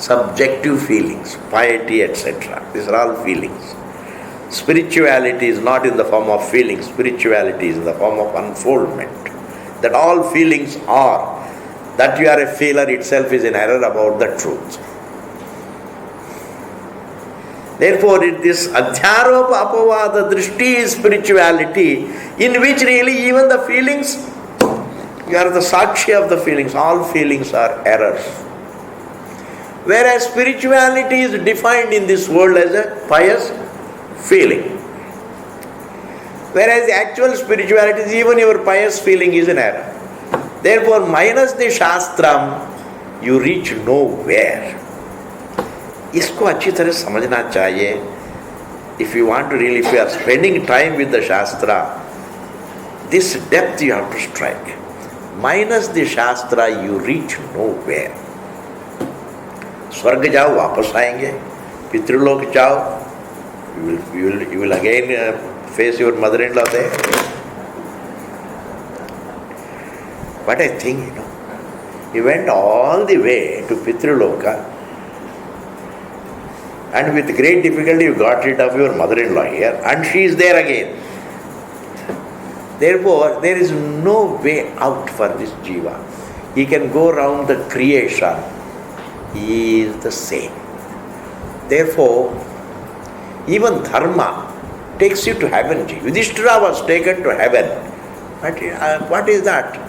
subjective feelings, piety, etc. These are all feelings. Spirituality is not in the form of feelings. Spirituality is in the form of unfoldment. That all feelings are. That you are a feeler itself is an error about the truth. Therefore, this Adhyaropa Apavada Drishti is spirituality, in which really even the feelings, you are the Sakshi of the feelings. All feelings are errors. Whereas spirituality is defined in this world as a pious feeling. Whereas the actual spirituality is even your pious feeling is an error. Therefore, minus the Shastram, you reach nowhere. इसको अच्छी तरह समझना चाहिए. If you want to really, if you are spending time with the Shastra, this depth you have to strike. Minus the Shastra, you reach nowhere. स्वर्ग जाओ वापस आएंगे, पितृलोक जाओ, you will again face your mother-in-law there. But I think, he went all the way to Pitraloka, and with great difficulty you got rid of your mother-in-law here, and she is there again. Therefore, there is no way out for this Jiva. He can go around the creation. He is the same. Therefore, even dharma takes you to heaven. Yudhishthira was taken to heaven. But what is that?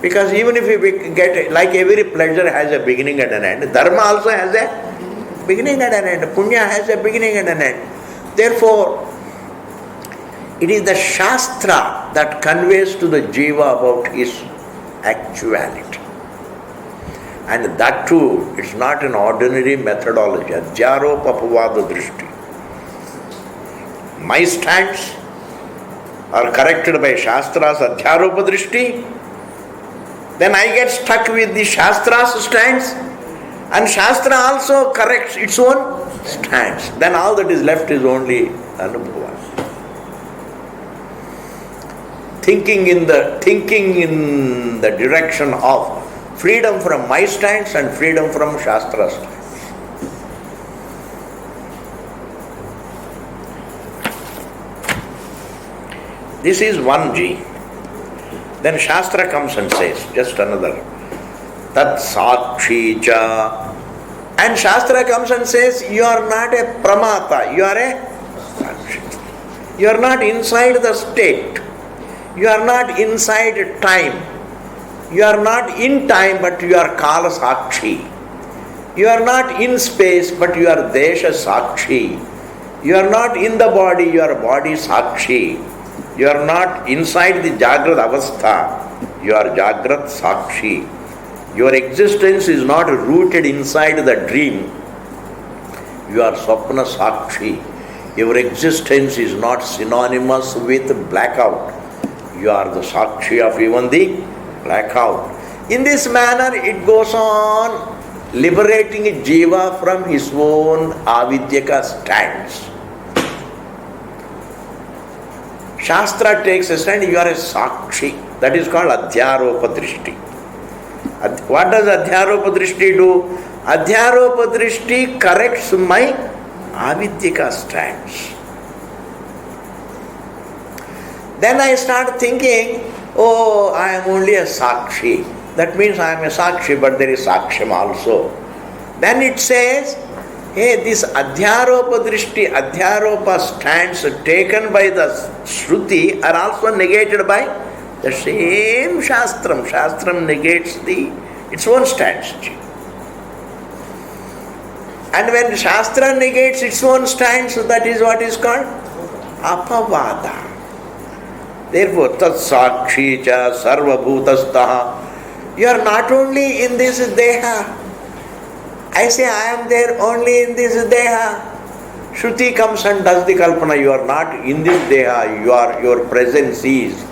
Because even if you get, like every pleasure has a beginning and an end, dharma also has a beginning and an end. Punya has a beginning and an end. Therefore, it is the Shastra that conveys to the Jiva about his actuality. And that too, it's not an ordinary methodology. Adhyaropa Apavada Drishti. My stands are corrected by Shastra's Adhyaropa Drishti. Then I get stuck with the Shastra's stands, and Shastra also corrects its own stands. Then all that is left is only Anubhava. Thinking in the direction of freedom from my stance and freedom from Shastra's stance. This is 1G. Then Shastra comes and says, just another, Tat Sakshi cha. And Shastra comes and says, you are not a Pramata, you are a Sakshi. You are not inside the state. You are not inside time. You are not in time, but you are Kala Sakshi. You are not in space, but you are Desha Sakshi. You are not in the body, you are body Sakshi. You are not inside the Jagrat Avastha, you are Jagrat Sakshi. Your existence is not rooted inside the dream. You are Swapna Sakshi. Your existence is not synonymous with blackout. You are the Sakshi of even the blackout. In this manner, it goes on liberating Jiva from his own avidyaka stance. Shastra takes a stand, you are a Sakshi. That is called Adhyaropa Drishti. What does Adhyaropa Drishti do? Adhyaropa drishti corrects my avidyika stance. Then I start thinking, oh, I am only a sakshi. That means I am a sakshi, but there is saksham also. Then it says, hey, this adhyaropa drishti, adhyaropa stands taken by the Shruti are also negated by the same Shastram. Shastram negates its own stance. And when Shastra negates its own stance, that is what is called apavada. Therefore, tat sakshi cha sarva bhutastaha. You are not only in this deha. I say I am there only in this deha. Shruti comes and does the kalpana. You are not in this deha. Your presence is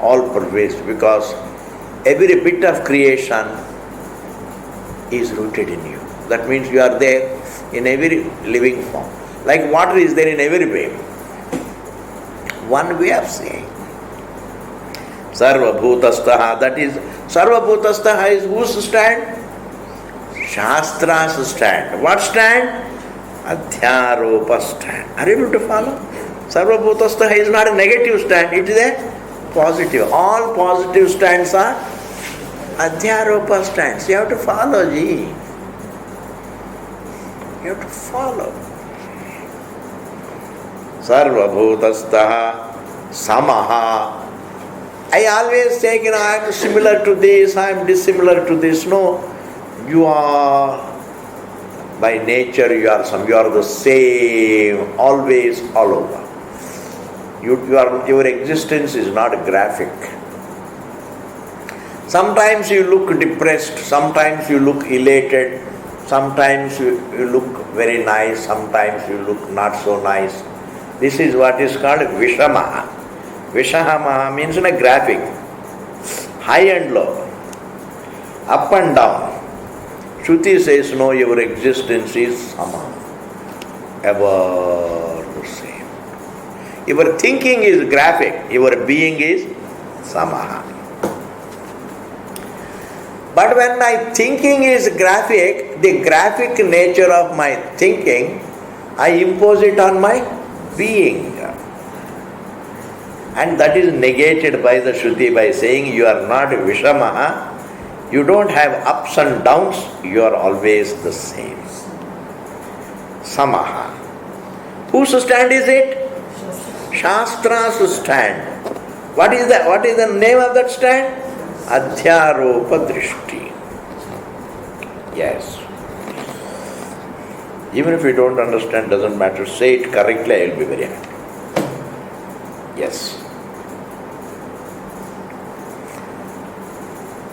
all pervasive, because every bit of creation is rooted in you. That means you are there in every living form. Like water is there in every way. One way of saying. Sarva bhutastaha, that is, sarva bhutastaha is whose stand? Shastra's stand. What stand? Adhyaropa stand. Are you able to follow? Sarva bhutastaha is not a negative stand, it is a positive. All positive stands are adhyaropa stands. You have to follow, ji. You have to follow. Sarva bhutastaha samaha. I always say, I am similar to this, I am dissimilar to this. No, you are, by nature, you are the same, always, all over. Your existence is not graphic. Sometimes you look depressed, sometimes you look elated, sometimes you look very nice, sometimes you look not so nice. This is what is called Vishamaha. Vishamaha means in a graphic, high and low, up and down. Shruti says, no, your existence is sama, ever the same. Your thinking is graphic, your being is samaha. But when my thinking is graphic, the graphic nature of my thinking, I impose it on my being. And that is negated by the Shruti by saying you are not Vishamaha, you don't have ups and downs, you are always the same. Samaha. Whose stand is it? Shastra's stand. What is the name of that stand? Adhyaropa drishti. Yes. Even if you don't understand, doesn't matter. Say it correctly, I will be very happy. Yes.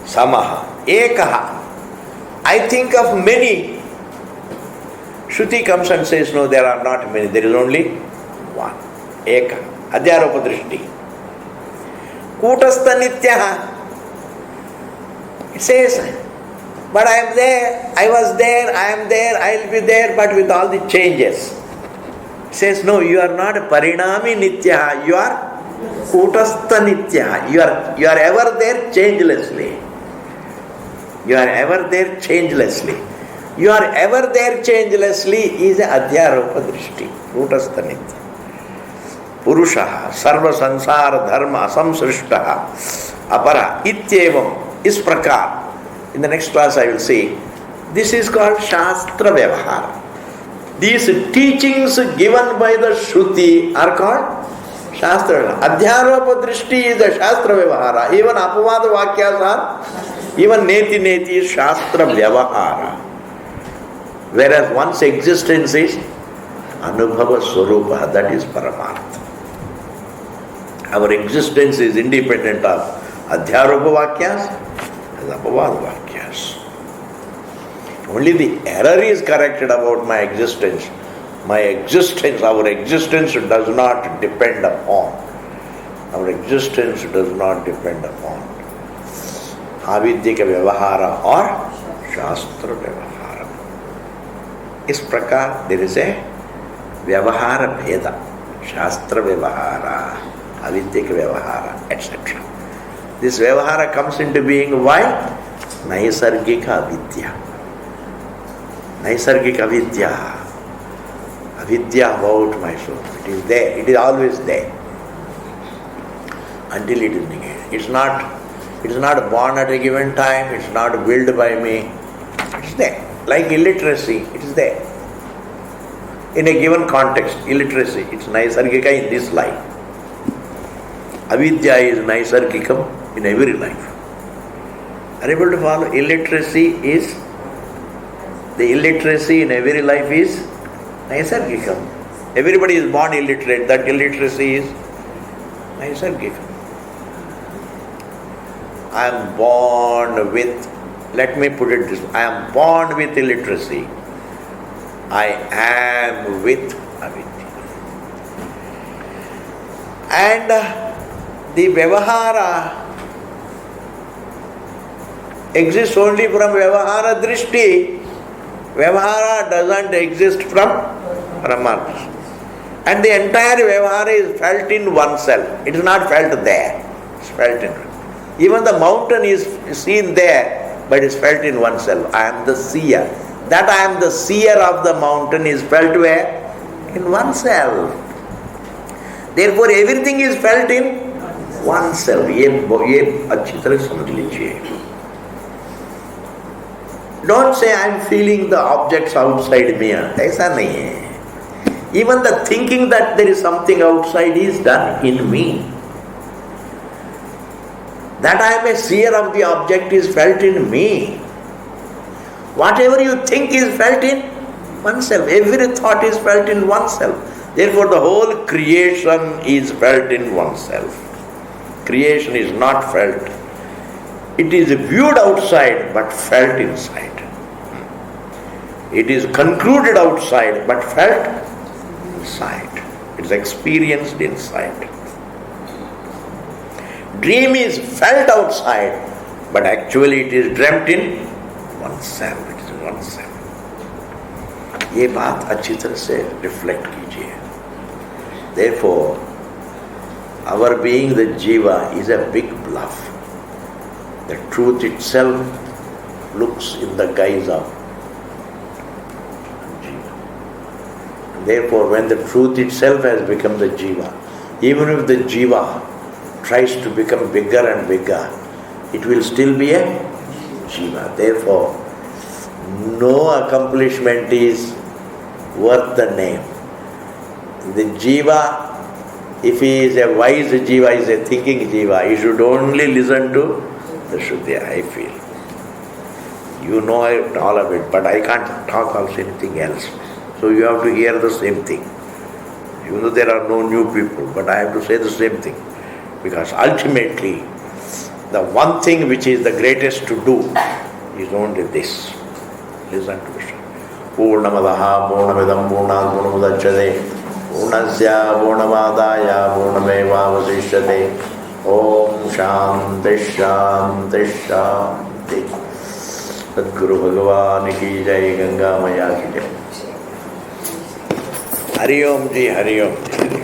Samaha. Ekaha. I think of many. Shruti comes and says, no, there are not many, there is only one. Eka. Adhyaropa drishti. Kutastha nityaha. It says, but I am there, I was there, I am there, I will be there, but with all the changes. It says, no, you are not parinami nityaha, you are kutastha nityaha. You are ever there changelessly. You are ever there changelessly. You are ever there changelessly is adhyaropa drishti, kutastha nitya. Purushaha, sarva sansara dharma samsrishtaha, apara, ityevam, is prakar. In the next class I will see. This is called Shastra Vyavahara. These teachings given by the Shruti are called Shastra Vyavahara. Adhyaropa drishti is the Shastra Vyavahara. Even Apavada Vakyas are, even Neti Neti is Shastra Vyavahara. Whereas one's existence is Anubhava Swarupa, that is Paramartha. Our existence is independent of Adhyaropa Vakyas and Apavada Vakyas. Only the error is corrected about my existence. My existence, our existence does not depend upon. Our existence does not depend upon Avidyika Vyavahara or Shastra Vyavahara. Is prakar there is a Vyavahara Bheda, Shastra Vyavahara, Avidyika Vyavahara, etc. This Vyavahara comes into being why? Naisargika Avidya. Naisargika avidya. Avidya about my soul. It is there. It is always there. Until it is negated. It is not born at a given time. It is not willed by me. It is there. Like illiteracy, it is there. In a given context, illiteracy, it's naisargika in this life. Avidya is naisargikam in every life. Are you able to follow? The illiteracy in every life is naisargikam. Everybody is born illiterate. That illiteracy is naisargikam. I am born with, let me put it this way, I am born with illiteracy. I am with avidya. And the vyavahara exists only from vyavahara drishti. Vyavahara doesn't exist from Paramartha. And the entire vyavahara is felt in oneself. It is not felt there. It's felt in. Even the mountain is seen there, but is felt in oneself. I am the seer. That I am the seer of the mountain is felt where? In oneself. Therefore, everything is felt in oneself. ये अच्छी तरह समझ लीजिए. Don't say I am feeling the objects outside me. ऐसा नहीं है. Even the thinking that there is something outside is done in me. That I am a seer of the object is felt in me. Whatever you think is felt in oneself. Every thought is felt in oneself. Therefore, the whole creation is felt in oneself. Creation is not felt. It is viewed outside but felt inside. It is concluded outside but felt inside. It is experienced inside. Dream is felt outside, but actually it is dreamt in oneself. It is oneself. ये बात अच्छी तरह से reflect कीजिए. Therefore, our being the jiva is a big bluff. The truth itself looks in the guise of jiva. Therefore, when the truth itself has become the jiva, even if the jiva tries to become bigger and bigger, it will still be a jiva. Therefore, no accomplishment is worth the name. The jiva, if he is a wise jiva, is a thinking jiva, he should only listen to the Shuddhi, I feel. You know all of it, but I can't talk also anything else. So you have to hear the same thing. Even though there are no new people, but I have to say the same thing. Because ultimately, the one thing which is the greatest to do is only this. Listen to it. Purnamadaha Purnamidam Purnad Purnamudachyate Purnasya Purnamadaya Purnamevavasishyate Om Shanti Shanti Shanti. Sadguru Bhagavan ki jai, Ganga Maya ki jai. Hari Om ji, Hari Om ji.